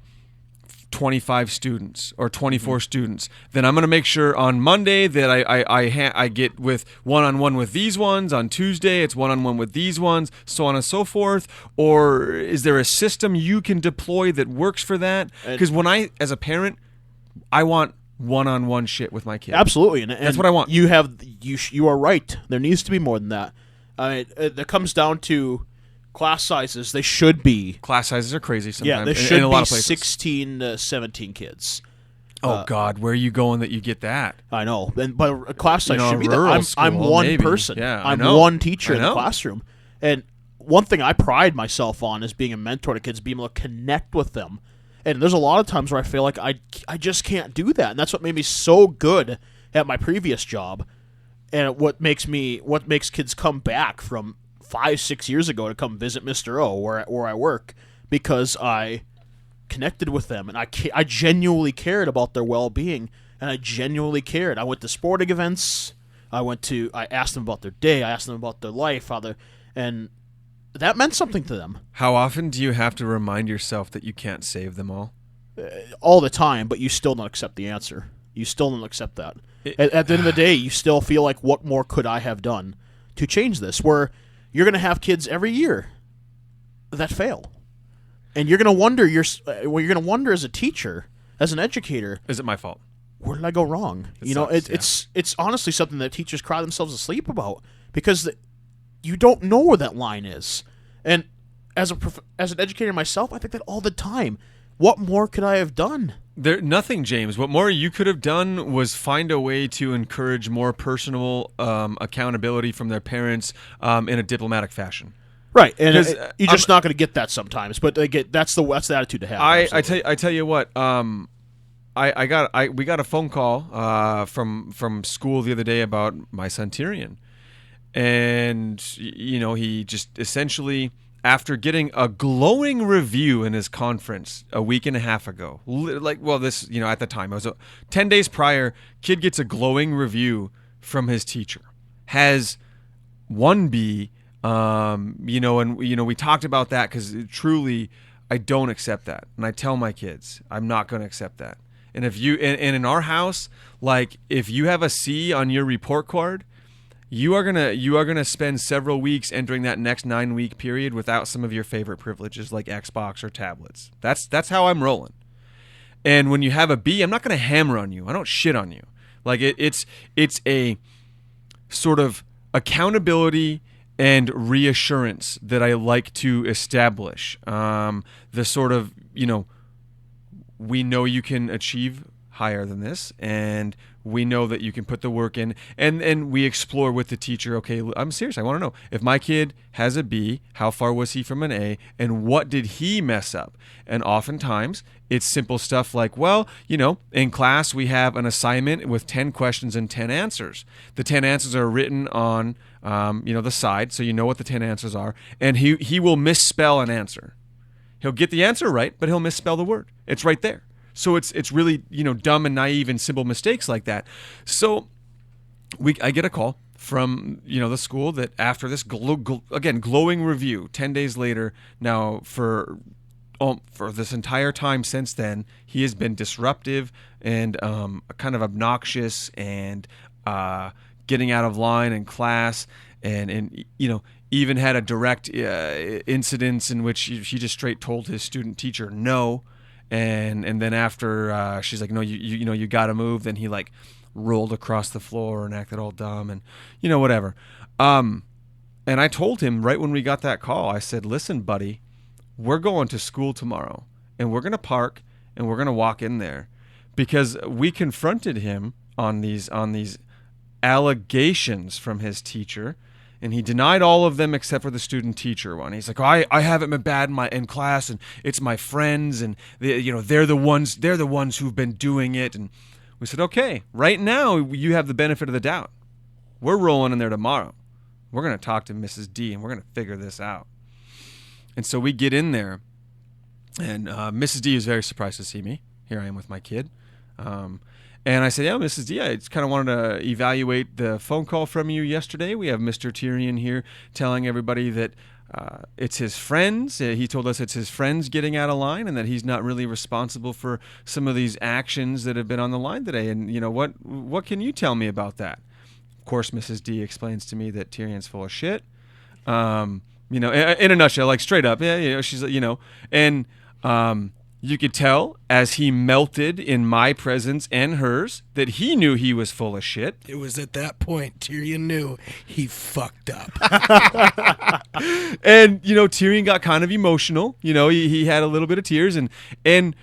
25 students or 24 students, then I'm going to make sure on Monday that I get with one-on-one with these ones. On Tuesday, it's one-on-one with these ones, so on and so forth. Or is there a system you can deploy that works for that? Because when as a parent, I want one-on-one shit with my kid. Absolutely, and That's what I want. You are right. There needs to be more than that. It comes down to class sizes. They should be. Class sizes are crazy sometimes. Yeah, they in should a lot be of places. 16 to 17 kids. Oh God, where are you going that you get that? I know, but a class size You know, should be that. rural I'm school, one maybe. person. Yeah, I I'm know. one teacher I in the know. classroom, and one thing I pride myself on is being a mentor to kids, being able to connect with them. And there's a lot of times where I feel like I just can't do that, and that's what made me so good at my previous job, and what makes kids come back from 5-6 years ago to come visit Mr. O where I work, because I connected with them, and I genuinely cared about their well-being, and I genuinely cared. I went to sporting events. I asked them about their day. I asked them about their life, and that meant something to them How often do you have to remind yourself that you can't save them all? all the time. But you still don't accept the answer. You still don't accept that. At the end of the day, you still feel like, what more could I have done to change this? Where you're going to have kids every year that fail, and you're going to wonder. You're going to wonder as a teacher, as an educator, Is it my fault? where did I go wrong? sucks, It's honestly something that teachers cry themselves asleep about, because you don't know where that line is. And as an educator myself, I think that all the time. What more could I have done? Nothing, James. What more you could have done was find a way to encourage more personal accountability from their parents in a diplomatic fashion. Right, and 'Cause, you're just not going to get that sometimes. But that's the attitude to have. I absolutely. tell you what. We got a phone call from school the other day about my son Tyrion, and he just essentially, after getting a glowing review in his conference a week and a half ago, at the time, it was 10 days prior, kid gets a glowing review from his teacher, has 1B, and we talked about that because truly I don't accept that. And I tell my kids, I'm not going to accept that. And if you, and in our house, like if you have a C on your report card, you are gonna spend several weeks entering that next 9-week period without some of your favorite privileges like Xbox or tablets. That's how I'm rolling. And when you have a B, I'm not gonna hammer on you. I don't shit on you. Like it's a sort of accountability and reassurance that I like to establish. The sort of, we know you can achieve higher than this, and we know that you can put the work in, and we explore with the teacher, okay, I'm serious, I want to know, if my kid has a B, how far was he from an A, and what did he mess up? And oftentimes, it's simple stuff like, well, in class we have an assignment with 10 questions and 10 answers. The 10 answers are written on, the side, so you know what the 10 answers are, and he will misspell an answer. He'll get the answer right, but he'll misspell the word. It's right there. So it's really, dumb and naive and simple mistakes like that. So I get a call from, the school that after this, glowing review, 10 days later now for this entire time since then, he has been disruptive and kind of obnoxious and getting out of line in class and even had a direct incidents in which he just straight told his student teacher no. And then after she's like, no, you got to move. Then he like rolled across the floor and acted all dumb and whatever. And I told him right when we got that call, I said, listen, buddy, we're going to school tomorrow and we're going to park and we're going to walk in there because we confronted him on these allegations from his teacher. And he denied all of them except for the student teacher one. He's like, I haven't been bad in class, and it's my friends, and they're the ones who've been doing it. And we said, okay, right now you have the benefit of the doubt. We're rolling in there tomorrow. We're going to talk to Mrs. D, and we're going to figure this out. And so we get in there, and Mrs. D is very surprised to see me. Here I am with my kid. And I said, yeah, Mrs. D, I just kind of wanted to evaluate the phone call from you yesterday. We have Mr. Tyrion here telling everybody that it's his friends. He told us it's his friends getting out of line and that he's not really responsible for some of these actions that have been on the line today. And, what can you tell me about that? Of course, Mrs. D explains to me that Tyrion's full of shit. In a nutshell, like straight up. Yeah, she's, and... you could tell as he melted in my presence and hers that he knew he was full of shit. It was at that point Tyrion knew he fucked up. And, Tyrion got kind of emotional. He had a little bit of tears. And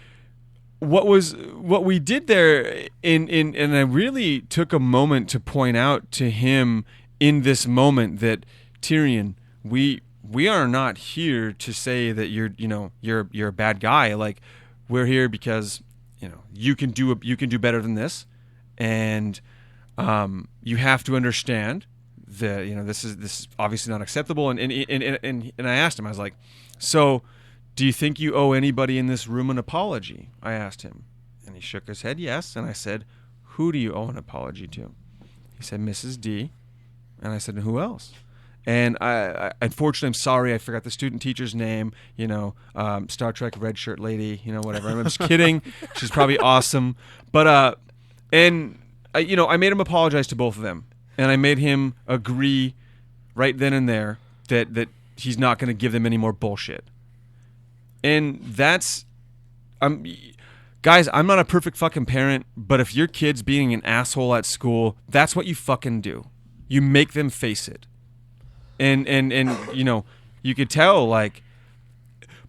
what we did there, and I really took a moment to point out to him in this moment that, Tyrion, we are not here to say that you're a bad guy. Like, we're here because you can do better than this, and you have to understand that this is obviously not acceptable. And I asked him, I was like, so do you think you owe anybody in this room an apology? I asked him, and he shook his head yes. And I said, who do you owe an apology to? He said, Mrs. D. And I said, and who else? And I unfortunately, I'm sorry, I forgot the student teacher's name. Star Trek red shirt lady. Whatever. I'm just kidding. She's probably awesome. But I made him apologize to both of them, and I made him agree right then and there that he's not going to give them any more bullshit. And that's, guys, I'm not a perfect fucking parent, but if your kid's being an asshole at school, that's what you fucking do. You make them face it. And you could tell, like,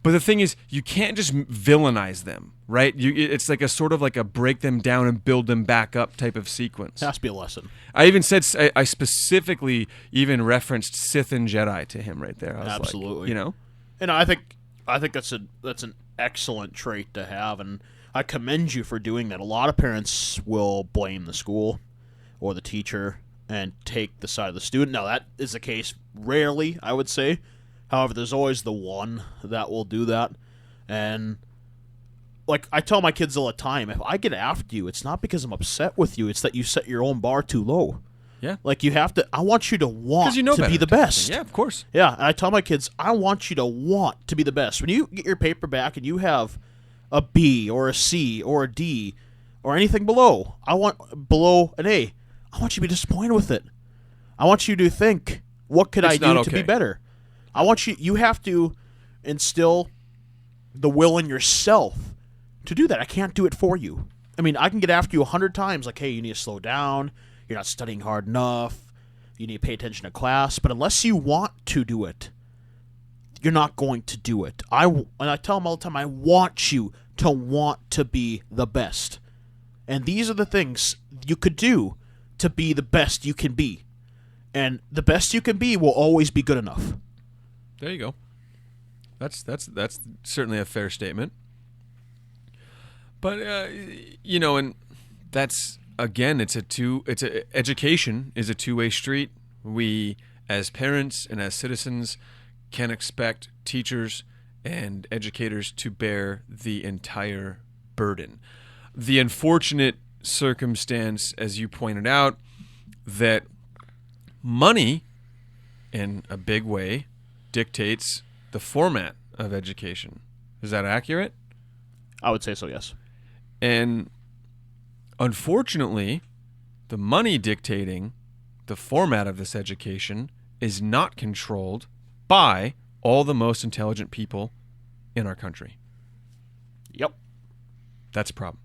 but the thing is, you can't just villainize them, right? It's like a sort of like a break them down and build them back up type of sequence. It has to be a lesson. I even said, I specifically even referenced Sith and Jedi to him right there. I was absolutely. Like, And I think that's an excellent trait to have, and I commend you for doing that. A lot of parents will blame the school or the teacher and take the side of the student. Now, that is the case rarely, I would say. However, there's always the one that will do that. And, like, I tell my kids all the time, if I get after you, it's not because I'm upset with you. It's that you set your own bar too low. Yeah. Like, you have to, I want you to want to be the best. Yeah, of course. Yeah, and I tell my kids, I want you to want to be the best. When you get your paper back and you have a B or a C or a D or anything below an A, I want you to be disappointed with it. I want you to think, what could I It's not do to be okay. better? I want you have to instill the will in yourself to do that. I can't do it for you. I mean, I can get after you 100 times, like, hey, you need to slow down. You're not studying hard enough. You need to pay attention to class. But unless you want to do it, you're not going to do it. And I tell them all the time, I want you to want to be the best. And these are the things you could do to be the best you can be. And the best you can be will always be good enough. There you go. That's certainly a fair statement. But and that's again, education is a two-way street. We as parents and as citizens can expect teachers and educators to bear the entire burden. The unfortunate circumstance, as you pointed out, that money in a big way dictates the format of education. Is that accurate? I would say so, yes. And unfortunately, the money dictating the format of this education is not controlled by all the most intelligent people in our country. Yep. That's a problem.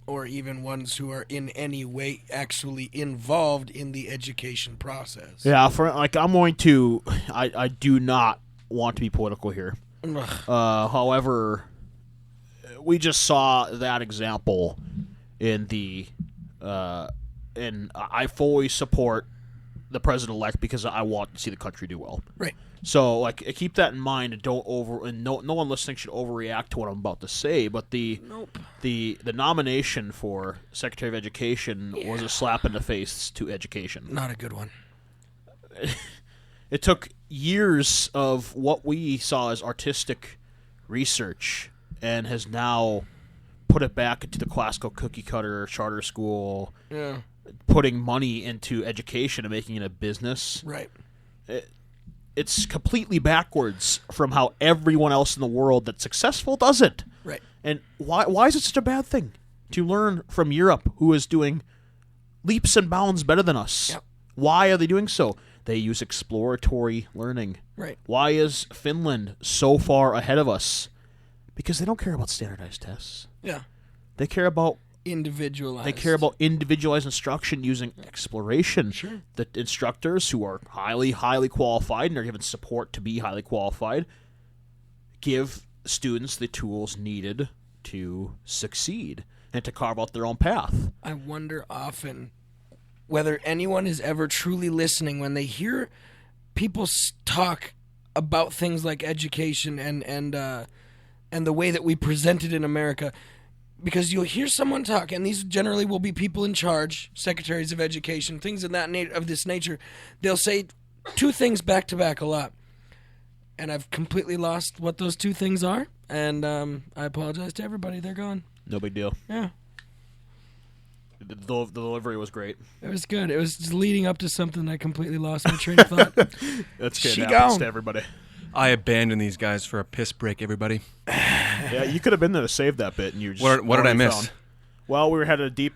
Or even ones who are in any way actually involved in the education process. Yeah, I do not want to be political here. However, we just saw that example in and I fully support the president-elect because I want to see the country do well. Right. So, keep that in mind, and no one listening should overreact to what I'm about to say. But the nomination for Secretary of Education was a slap in the face to education. Not a good one. It took years of what we saw as artistic research and has now put it back into the classical cookie cutter charter school, putting money into education and making it a business. Right. It's completely backwards from how everyone else in the world that's successful does it. Right. And why is it such a bad thing to learn from Europe, who is doing leaps and bounds better than us? Yep. Why are they doing so? They use exploratory learning. Right. Why is Finland so far ahead of us? Because they don't care about standardized tests. Yeah. They care about Individualized. They care about individualized instruction using exploration. Sure. The instructors, who are highly, highly qualified and are given support to be highly qualified, give students the tools needed to succeed and to carve out their own path. I wonder often whether anyone is ever truly listening when they hear people talk about things like education and the way that we present it in America. Because you'll hear someone talk, and these generally will be people in charge, secretaries of education, things of this nature. They'll say two things back to back a lot, and I've completely lost what those two things are. And I apologize to everybody; they're gone. No big deal. Yeah, The delivery was great. it was good. It was just leading up to something I completely lost my train of thought. That's She good. Happens gone. to everybody. I abandoned these guys for a piss break, everybody. Yeah, you could have been there to save that bit, and you just What did I already miss? found. Well, we had a deep,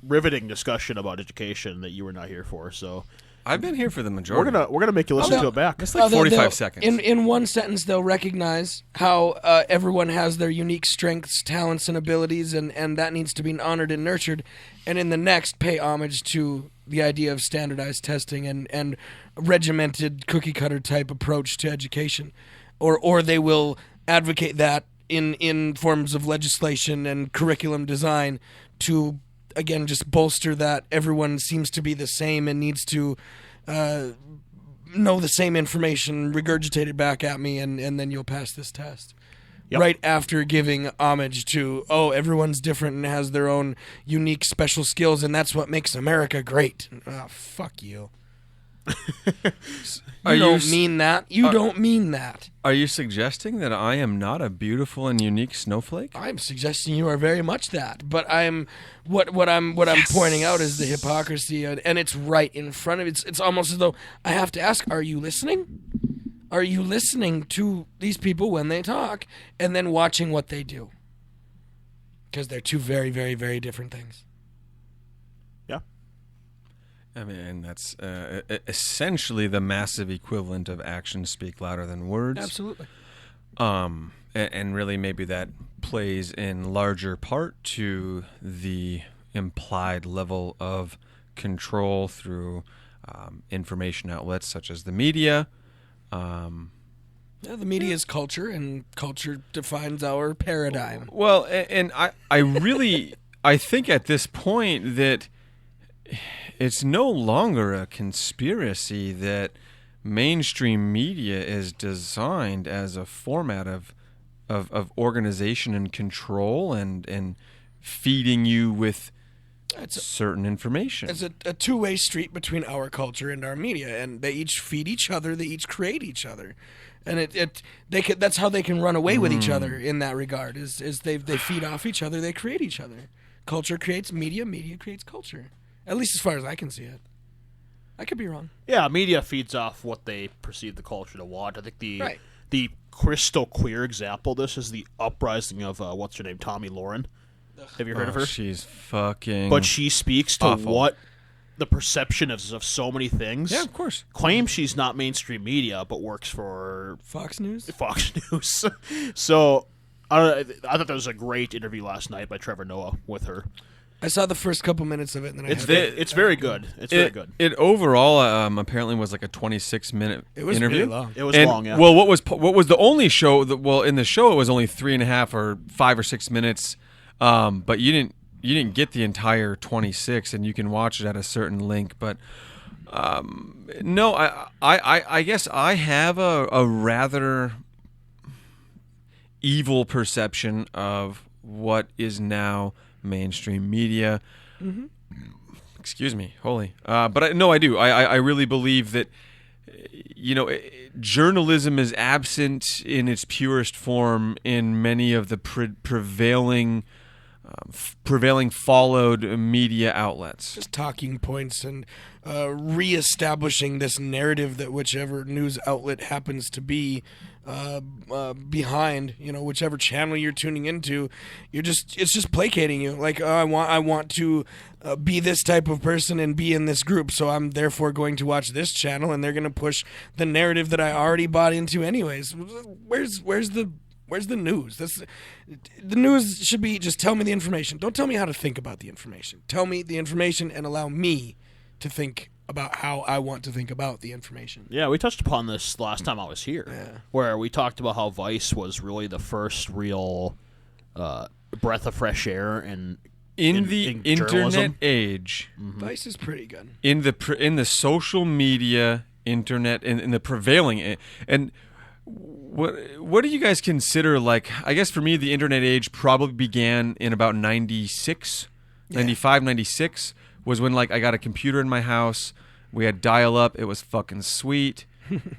riveting discussion about education that you were not here for. So I've been here for the majority. we're gonna make you listen to it back. It's like 45 seconds. In one sentence, they'll recognize how everyone has their unique strengths, talents, and abilities, and that needs to be honored and nurtured. And in the next, pay homage to the idea of standardized testing and regimented cookie-cutter type approach to education. Or they will advocate that in forms of legislation and curriculum design to, again, just bolster that everyone seems to be the same and needs to know the same information, regurgitate it back at me, and then you'll pass this test. Yep. Right after giving homage to, everyone's different and has their own unique special skills, and that's what makes America great. Fuck you. You don't mean that. You don't mean that. Are you suggesting that I am not a beautiful and unique snowflake? I'm suggesting you are very much that, but I'm pointing out is the hypocrisy, and it's right in front of it. It's almost as though I have to ask: are you listening? Are you listening to these people when they talk, and then watching what they do? Because they're two very, very, very different things. Yeah. I mean, that's essentially the massive equivalent of actions speak louder than words. Absolutely. And really maybe that plays in larger part to the implied level of control through information outlets such as the media. Yeah, the media is culture, and culture defines our paradigm. Well, and I really, I think at this point that it's no longer a conspiracy that mainstream media is designed as a format of organization and control and feeding you with certain information. It's a two-way street between our culture and our media, and they each feed each other. They each create each other, and that's how they can run away with each other in that regard. Is they feed off each other. They create each other. Culture creates media. Media creates culture. At least as far as I can see it. I could be wrong. Yeah, media feeds off what they perceive the culture to want. I think the crystal clear example of this is the uprising of what's her name, Tommy Lauren. Have you heard of her? She's fucking. But she speaks to awful. what the perception is of so many things. Yeah, of course. Claims she's not mainstream media, but works for Fox News. Fox News. So I thought that was a great interview last night by Trevor Noah with her. I saw the first couple minutes of it, and then It's very good. It's very good. It overall apparently was like a 26-minute It was interview. really long. It was And, long, yeah. Well, what was the only show? In the show it was only 3.5 or 5 or 6 minutes, but you didn't get the entire 26, and you can watch it at a certain link. But no, I guess I have a rather evil perception of what is now mainstream media. Mm-hmm. Excuse me, holy. But I do. I really believe that journalism is absent in its purest form in many of the prevailing followed media outlets. Just talking points and reestablishing this narrative that whichever news outlet happens to be behind, whichever channel you're tuning into, it's just placating you. Like, I want to be this type of person and be in this group, so I'm therefore going to watch this channel, and they're going to push the narrative that I already bought into anyways. Where's the news? The news should be just tell me the information. Don't tell me how to think about the information. Tell me the information and allow me to think about how I want to think about the information. Yeah, we touched upon this last time I was here, where we talked about how Vice was really the first real breath of fresh air in the internet journalism. age. Mm-hmm. Vice is pretty good. In the social media internet in the prevailing and what do you guys consider, like, I guess for me the internet age probably began in about 96, 95, 96 was when, like, I got a computer in my house. We had dial-up. It was fucking sweet.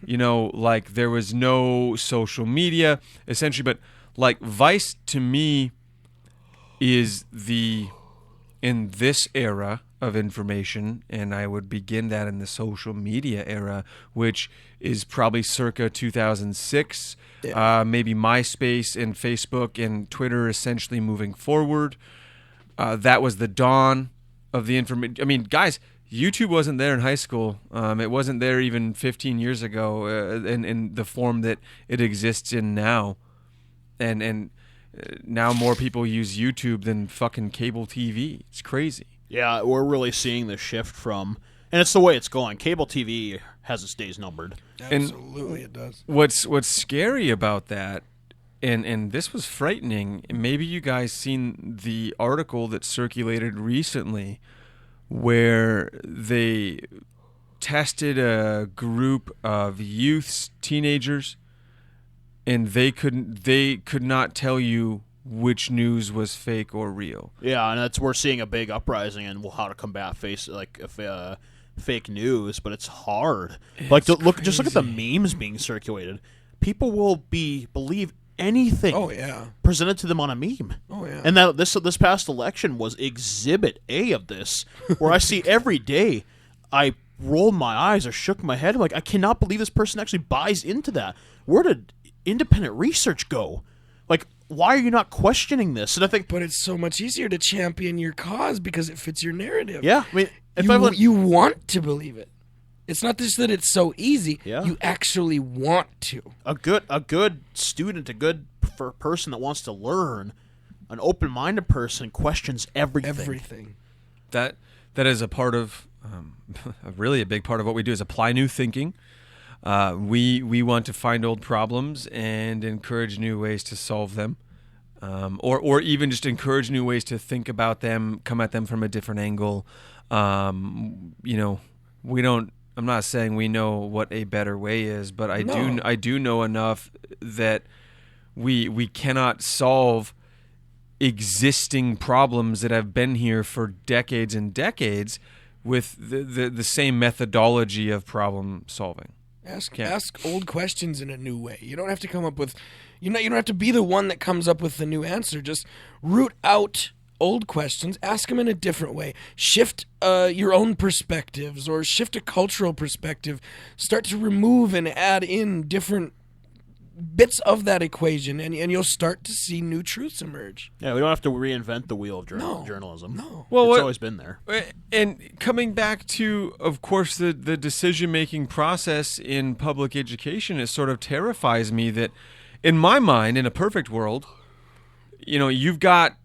Like, there was no social media, essentially. But, like, Vice, to me, is in this era of information, and I would begin that in the social media era, which is probably circa 2006, maybe MySpace and Facebook and Twitter essentially moving forward. That was the dawn of the information. I mean, guys, YouTube wasn't there in high school. It wasn't there even 15 years ago in the form that it exists in now. And now more people use YouTube than fucking cable TV. It's crazy. Yeah, we're really seeing the shift from, and it's the way it's going. Cable TV has its days numbered. Absolutely, it does. What's scary about that, and this was frightening. Maybe you guys seen the article that circulated recently, where they tested a group of youths, teenagers, and they could not tell you which news was fake or real. Yeah, and we're seeing a big uprising in how to combat fake news, but it's hard. Just look at the memes being circulated. People will believe anything presented to them on a meme. Oh yeah. And that this past election was exhibit A of this, where I see every day I rolled my eyes or shook my head like, I cannot believe this person actually buys into that. Where did independent research go? Like, why are you not questioning this? And I think, but it's so much easier to champion your cause because it fits your narrative. Yeah, I mean, You want to believe it. It's not just that it's so easy. Yeah. You actually want to. A good student, a good person that wants to learn, an open-minded person questions everything. That is a part of, really a big part of what we do is apply new thinking. We want to find old problems and encourage new ways to solve them, or even just encourage new ways to think about them, come at them from a different angle. We don't. I'm not saying we know what a better way is, but I do know enough that we cannot solve existing problems that have been here for decades and decades with the same methodology of problem solving. Ask old questions in a new way. You don't have to come up with, you don't have to be the one that comes up with the new answer. Just root out old questions, ask them in a different way, shift your own perspectives or shift a cultural perspective, start to remove and add in different bits of that equation, and you'll start to see new truths emerge. Yeah, we don't have to reinvent the wheel of journalism. No. Well, it's always been there. And coming back to, of course, the decision-making process in public education, it sort of terrifies me that, in my mind, in a perfect world, you've got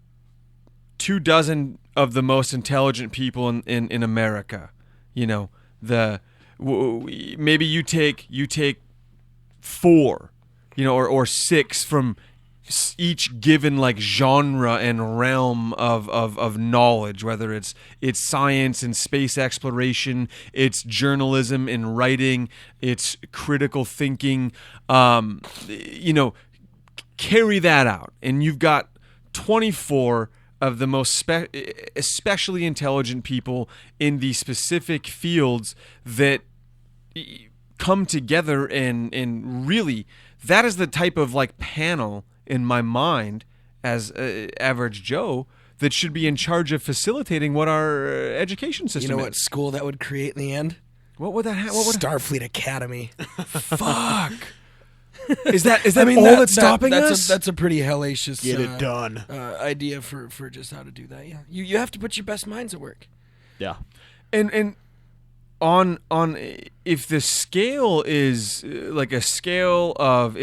24 of the most intelligent people in America. Maybe you take 4, or 6 from each given genre and realm of knowledge, whether it's science and space exploration, it's journalism and writing, it's critical thinking. Carry that out, and you've got 24 of the most especially intelligent people in the specific fields that come together and really, that is the type of panel in my mind as average Joe that should be in charge of facilitating what our education system is. You know what school that would create in the end? What would that have? Starfleet Academy. Fuck. Is that all that's stopping us? That's a pretty hellacious Get it done. idea for just how to do that. Yeah, you have to put your best minds at work. Yeah, and on if the scale is like a scale of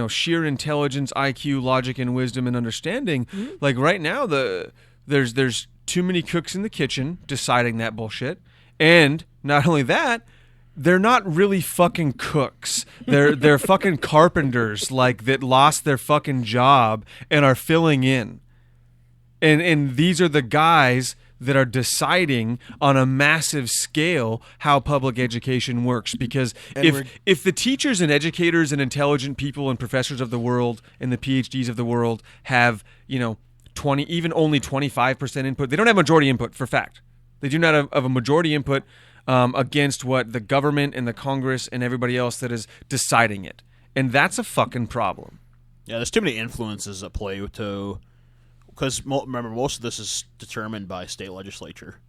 sheer intelligence, IQ, logic, and wisdom and understanding, like right now there's too many cooks in the kitchen deciding that bullshit, and not only that. They're not really fucking cooks. They're fucking carpenters that lost their fucking job and are filling in. And these are the guys that are deciding on a massive scale how public education works. Because if the teachers and educators and intelligent people and professors of the world and the PhDs of the world have, 20, even only 25% input, they don't have majority input for fact. They do not have a majority input against what the government and the Congress and everybody else that is deciding it. And that's a fucking problem. Yeah, there's too many influences at play because remember, most of this is determined by state legislature.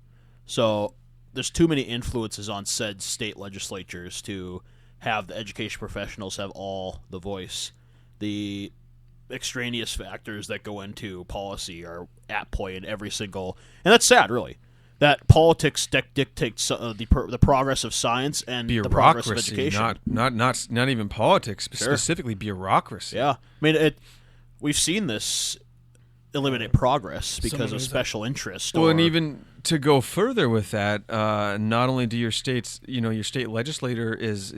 So there's too many influences on said state legislatures to have the education professionals have all the voice. The extraneous factors that go into policy are at play in every single... And that's sad, really. That politics dictates the progress of science and the progress of education. Not even politics, specifically bureaucracy. Yeah, I mean, we've seen this eliminate progress because of special interest. Well, and even to go further with that, not only do your states, your state legislature is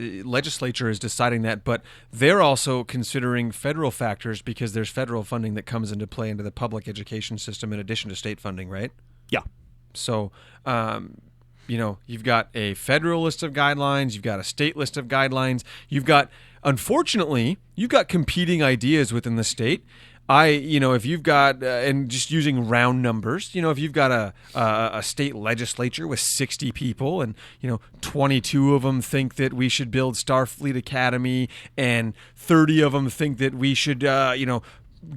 deciding that, but they're also considering federal factors because there's federal funding that comes into play into the public education system in addition to state funding, right? Yeah. So, you've got a federal list of guidelines, you've got a state list of guidelines, unfortunately, you've got competing ideas within the state. If you've got, and just using round numbers, if you've got a state legislature with 60 people and, 22 of them think that we should build Starfleet Academy and 30 of them think that we should,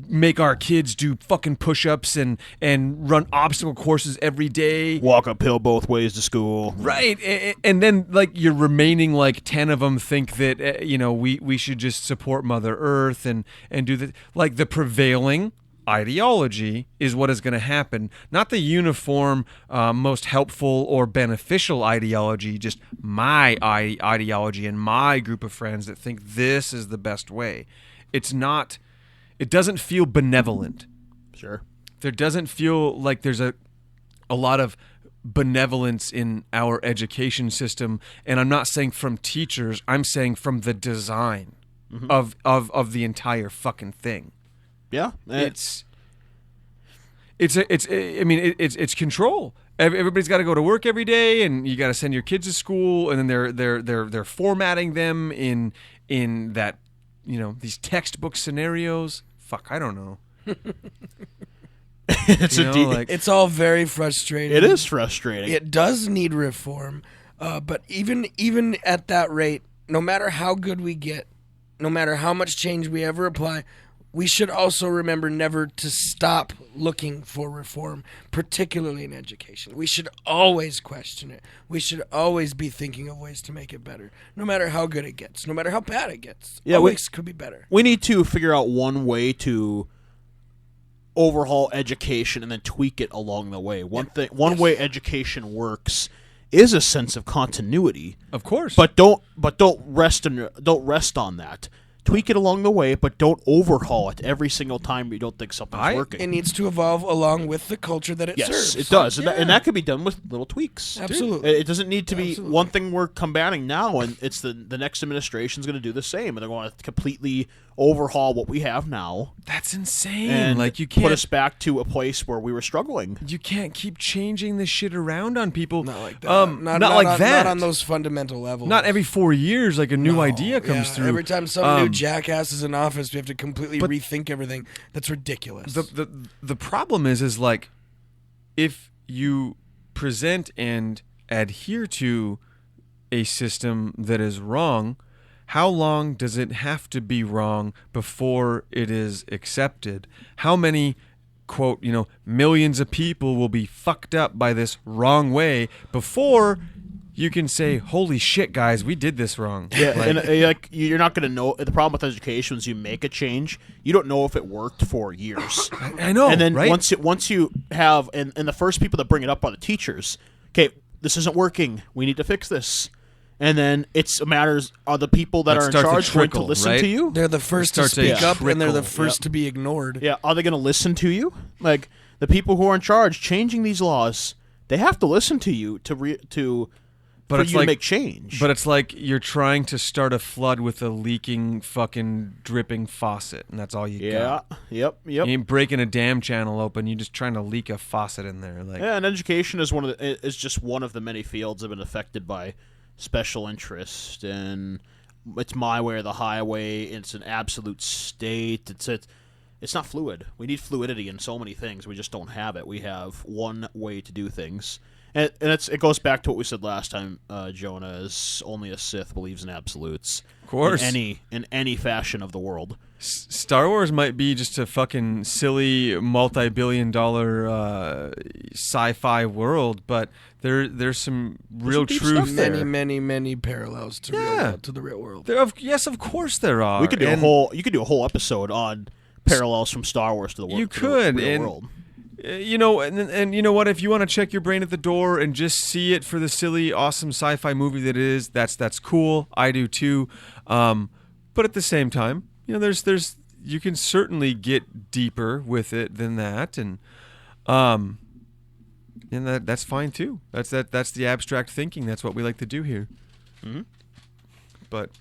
make our kids do fucking push-ups and run obstacle courses every day. Walk uphill both ways to school. Right. And then, your remaining, 10 of them think that, we should just support Mother Earth and do the prevailing ideology is what is going to happen, not the uniform, most helpful or beneficial ideology, just my ideology and my group of friends that think this is the best way. It's not, it doesn't feel benevolent. Sure. There doesn't feel like there's a lot of benevolence in our education system, and I'm not saying from teachers, I'm saying from the design of the entire fucking thing. Yeah, It's control. Everybody's got to go to work every day, and you got to send your kids to school, and then they're formatting them in that, these textbook scenarios. Fuck, I don't know. It's all very frustrating. It is frustrating. It does need reform, but even at that rate, no matter how good we get, no matter how much change we ever apply, we should also remember never to stop looking for reform, particularly in education. We should always question it. We should always be thinking of ways to make it better, no matter how good it gets, no matter how bad it gets. Yeah, always could be better. We need to figure out one way to overhaul education and then tweak it along the way. One way education works is a sense of continuity, Of course. but don't rest on that. Tweak it along the way, but don't overhaul it every single time you don't think something's working. It needs to evolve along with the culture that it serves. Yes, it does, Yeah. and that can be done with little tweaks. Absolutely. It doesn't need to be one thing we're combating now, and it's the next administration's going to do the same, and they're going to completely overhaul what we have now. That's insane. And Like, you can't put us back to a place where we were struggling. You can't keep changing this shit around on people. Not like that. Not like that. Not on those fundamental levels. Not every 4 years, like a new idea comes through. Every time some new jackass is in office, we have to completely rethink everything. That's ridiculous. The problem is like, if you present and adhere to a system that is wrong, how long does it have to be wrong before it is accepted? How many, quote, millions of people will be fucked up by this wrong way before you can say, holy shit, guys, we did this wrong? Yeah, and you're not going to know. The problem with education is you make a change, you don't know if it worked for years. I know, and then right? once you have, and the first people that bring it up are the teachers. Okay, this isn't working. We need to fix this. And then it's matters, are the people that are in charge going to listen right? to you? They're the first to Starts to speak up, and they're the trickle. first to be ignored. Yeah, are they going to listen to you? Like, the people who are in charge changing these laws, they have to listen to you for you to make change. But it's like you're trying to start a flood with a leaking, fucking dripping faucet, and that's all you got. Yep. You ain't breaking a dam channel open. You're just trying to leak a faucet in there. Like, Yeah, and education is just one of the many fields that have been affected by special interest, and it's my way or the highway. It's an absolute state. It's not fluid. We need fluidity in so many things. We just don't have it. We have one way to do things, and it goes back to what we said last time. Jonah, is only a Sith believes in absolutes. Of course, in any fashion of the world. Star Wars might be just a fucking silly multi-billion-dollar sci-fi world, but there's some real deep truth stuff there. Many parallels to the real world. Yes, of course there are. We could do you could do a whole episode on parallels from Star Wars to the world. You could, to the real and world. And you know what? If you want to check your brain at the door and just see it for the silly, awesome sci-fi movie that it is, that's cool. I do too. But at the same time, there's you can certainly get deeper with it than that, and that's fine too. That's the abstract thinking. That's what we like to do here. Mm-hmm. But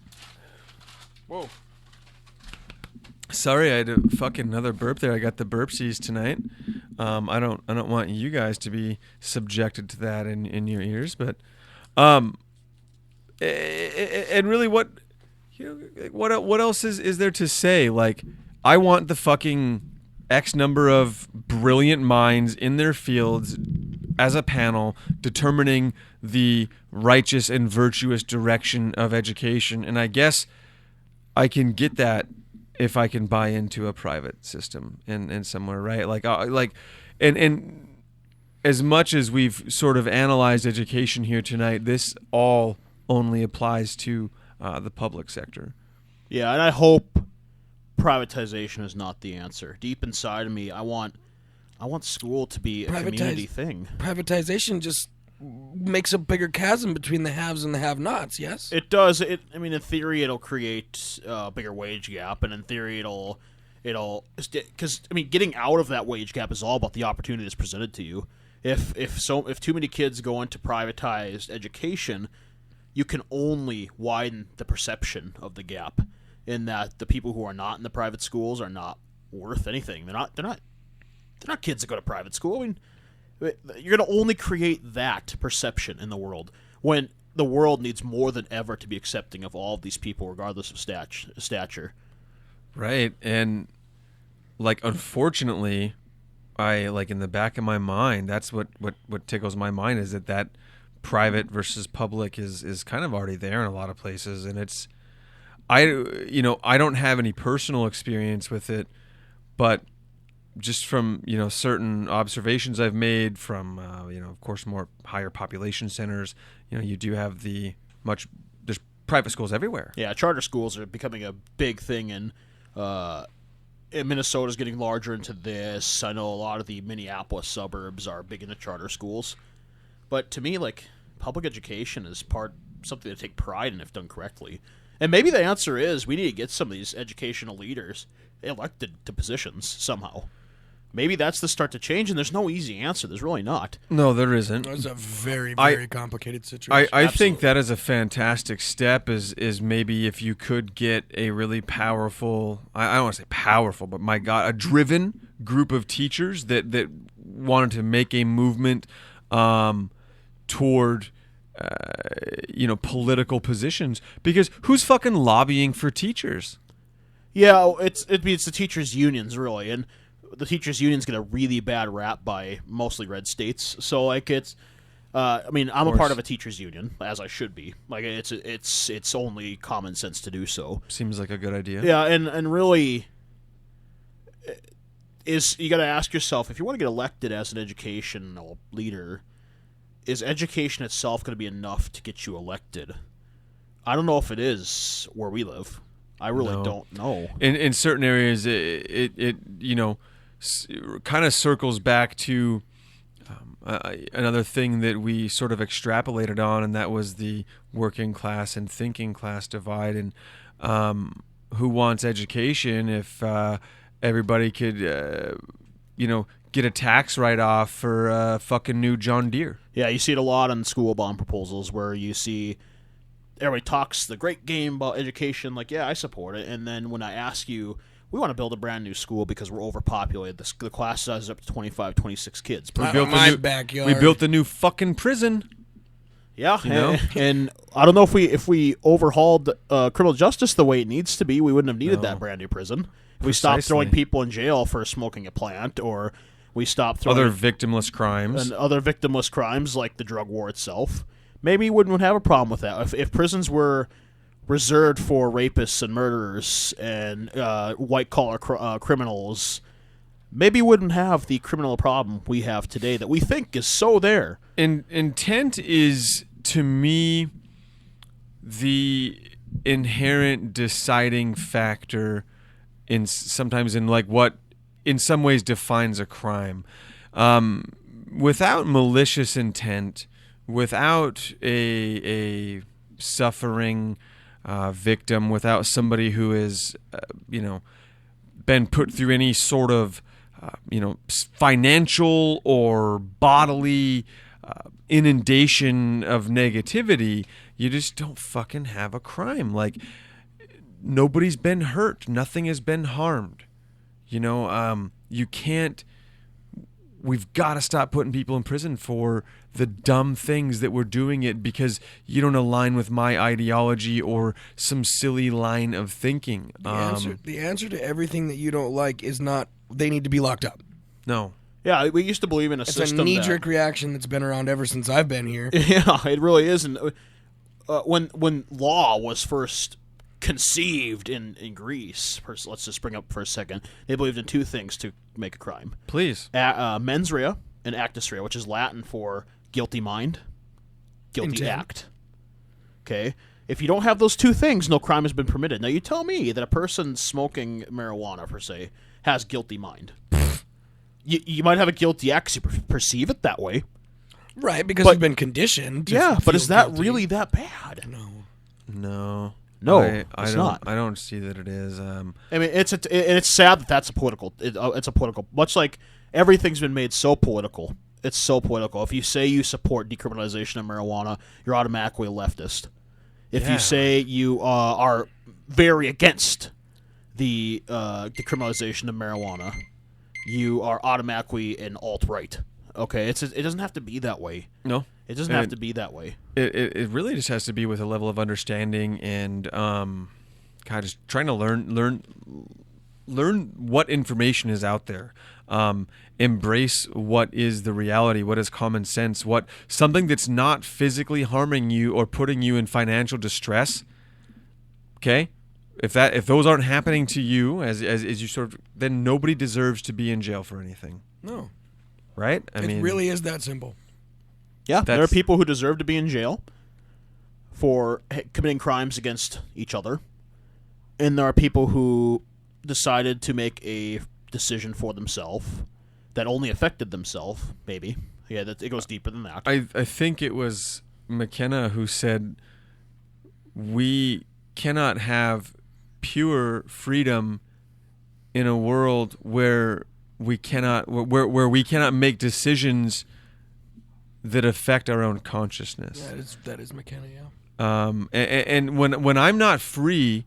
whoa. Sorry, I had a fucking another burp there. I got the burpsies tonight. I don't want you guys to be subjected to that in your ears, but and really, what else is there to say? Like, I want the fucking X number of brilliant minds in their fields as a panel determining the righteous and virtuous direction of education, and I guess I can get that if I can buy into a private system in somewhere, right? And as much as we've sort of analyzed education here tonight, this all only applies to the public sector. Yeah, and I hope privatization is not the answer. Deep inside of me, I want school to be a community thing. Privatization just makes a bigger chasm between the haves and the have-nots. Yes, it does. In theory, it'll create a bigger wage gap, and in theory, it'll because getting out of that wage gap is all about the opportunity that's presented to you. If too many kids go into privatized education, you can only widen the perception of the gap, in that the people who are not in the private schools are not worth anything. They're not kids that go to private school. I mean, you're going to only create that perception in the world when the world needs more than ever to be accepting of all of these people, regardless of stature. Right, and unfortunately, I in the back of my mind, that's what tickles my mind, is that private versus public is kind of already there in a lot of places, and I don't have any personal experience with it, but just from certain observations I've made from of course more higher population centers, you do have there's private schools everywhere. Yeah, charter schools are becoming a big thing, and Minnesota's getting larger into this. I know a lot of the Minneapolis suburbs are big into charter schools, but to me, public education is something to take pride in if done correctly. And maybe the answer is we need to get some of these educational leaders elected to positions somehow. Maybe that's the start to change, and there's no easy answer. There's really not. No, there isn't. It's a very, very complicated situation. I think that is a fantastic step, is maybe if you could get a really powerful, I don't want to say powerful, but my God, a driven group of teachers that wanted to make a movement toward political positions, because who's fucking lobbying for teachers? Yeah, it's the teachers' unions, really, and the teachers' unions get a really bad rap by mostly red states. So it's, I'm a part of a teachers' union, as I should be. It's only common sense to do so. Seems like a good idea. Yeah, and really, you got to ask yourself, if you want to get elected as an educational leader, is education itself going to be enough to get you elected? I don't know if it is where we live. I really don't know. In certain areas, it kind of circles back to another thing that we sort of extrapolated on, and that was the working class and thinking class divide. And who wants education if everybody could, get a tax write-off for a fucking new John Deere? Yeah, you see it a lot on school bond proposals where you see everybody talks the great game about education, yeah, I support it. And then when I ask you, we want to build a brand new school because we're overpopulated. The class size is up to 25, 26 kids. We built backyard. We built the new fucking prison. Yeah, and I don't know if we overhauled criminal justice the way it needs to be, we wouldn't have needed that brand new prison. If we stopped throwing people in jail for smoking a plant, or we stopped throwing other victimless crimes like the drug war itself, maybe we wouldn't have a problem with that. If prisons were reserved for rapists and murderers and white-collar criminals, maybe wouldn't have the criminal problem we have today that we think is so there. Intent is, to me, the inherent deciding factor sometimes in what in some ways defines a crime. Without malicious intent, without a suffering victim, without somebody who has been put through any sort of financial or bodily inundation of negativity, you just don't fucking have a crime. Nobody's been hurt, nothing has been harmed. You can't. We've got to stop putting people in prison for the dumb things that we're doing it because you don't align with my ideology or some silly line of thinking. The answer to everything that you don't like is not they need to be locked up. No. Yeah, we used to believe in a system. It's a knee-jerk reaction that's been around ever since I've been here. Yeah, it really is. And when law was first conceived in Greece, let's just bring up for a second, they believed in two things to make a crime. Please. Mens rea and actus rea, which is Latin for guilty mind, guilty Intent. act. Okay? If you don't have those two things, no crime has been permitted. Now, you tell me that a person smoking marijuana, per se, has guilty mind. You might have a guilty act 'cause you perceive it that way. Right, because you've been conditioned. To but is that guilty. really that bad? No, it's not. I don't see that it is. I mean, it's sad that that's a political. It's a political. Much like everything's been made so political. It's so political. If you say you support decriminalization of marijuana, you're automatically a leftist. If you say you are very against the decriminalization of marijuana, you are automatically an alt-right. Okay, it doesn't have to be that way. No, it doesn't have to be that way. It really just has to be with a level of understanding and just trying to learn what information is out there. Embrace what is the reality, what is common sense, what something that's not physically harming you or putting you in financial distress. Okay, if those aren't happening to you as you sort of, then nobody deserves to be in jail for anything. No. Right? I mean, it really is that simple. Yeah, there are people who deserve to be in jail for committing crimes against each other, and there are people who decided to make a decision for themselves that only affected themselves, maybe. Yeah, it goes deeper than that. I think it was McKenna who said we cannot have pure freedom in a world where we cannot make decisions that affect our own consciousness. That is McKenna, yeah. And when I'm not free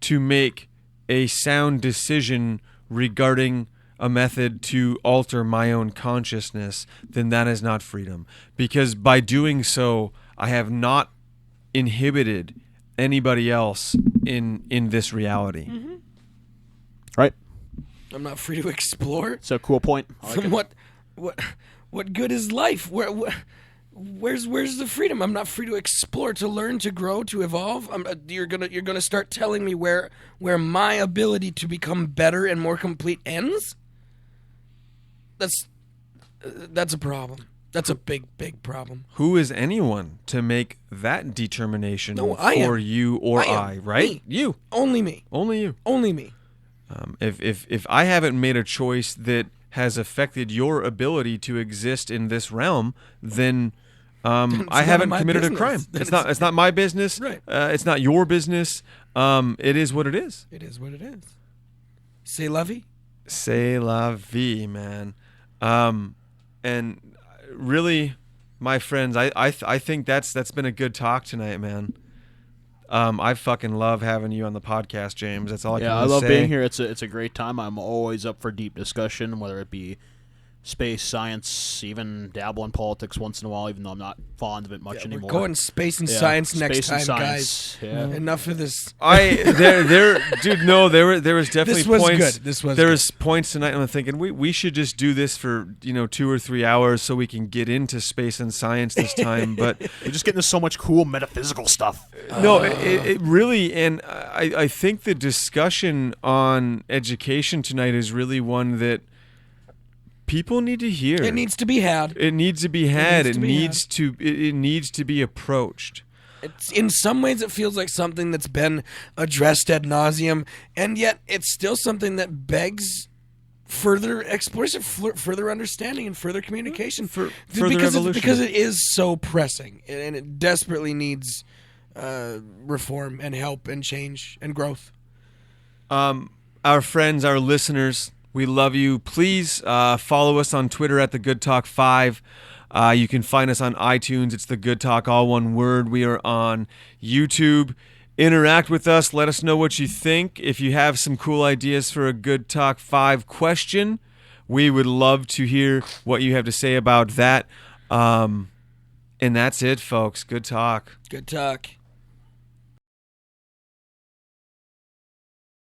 to make a sound decision regarding a method to alter my own consciousness, then that is not freedom. Because by doing so, I have not inhibited anybody else in this reality. Mm-hmm. Right. I'm not free to explore. It's a cool point. I like it. What good is life? Where's the freedom? I'm not free to explore, to learn, to grow, to evolve. You're gonna start telling me where my ability to become better and more complete ends. That's a problem. That's a big problem. Who is anyone to make that determination for you or I? Right? Me. You. Only me. Only you. Only me. If I haven't made a choice that has affected your ability to exist in this realm, then I haven't committed a crime. It's not my business. Right. It's not your business. It is what it is. It is what it is. C'est la vie. C'est la vie, man. And really, my friends, I think that's been a good talk tonight, man. I fucking love having you on the podcast, James. That's all I can say. Yeah, I love being here. It's a great time. I'm always up for deep discussion, whether it be space, science, even dabble in politics once in a while, even though I'm not fond of it much anymore. We're going space and science next time, guys. Yeah. Enough of this. Dude, no, there was definitely this was points. Good. This was there good. was points tonight. I'm thinking we should just do this for 2 or 3 hours so we can get into space and science this time. But we're just getting to so much cool metaphysical stuff. No, it really, and I think the discussion on education tonight is really one that people need to hear. It needs to be had. It needs to be had. It needs to be approached. In some ways, it feels like something that's been addressed ad nauseum, and yet it's still something that begs further exploration, further understanding, and further communication. Further evolution. Because it is so pressing, and it desperately needs reform and help and change and growth. Our friends, our listeners, we love you. Please follow us on Twitter at The Good Talk 5. You can find us on iTunes. It's The Good Talk, all one word. We are on YouTube. Interact with us. Let us know what you think. If you have some cool ideas for a Good Talk 5 question, we would love to hear what you have to say about that. And that's it, folks. Good talk. Good talk.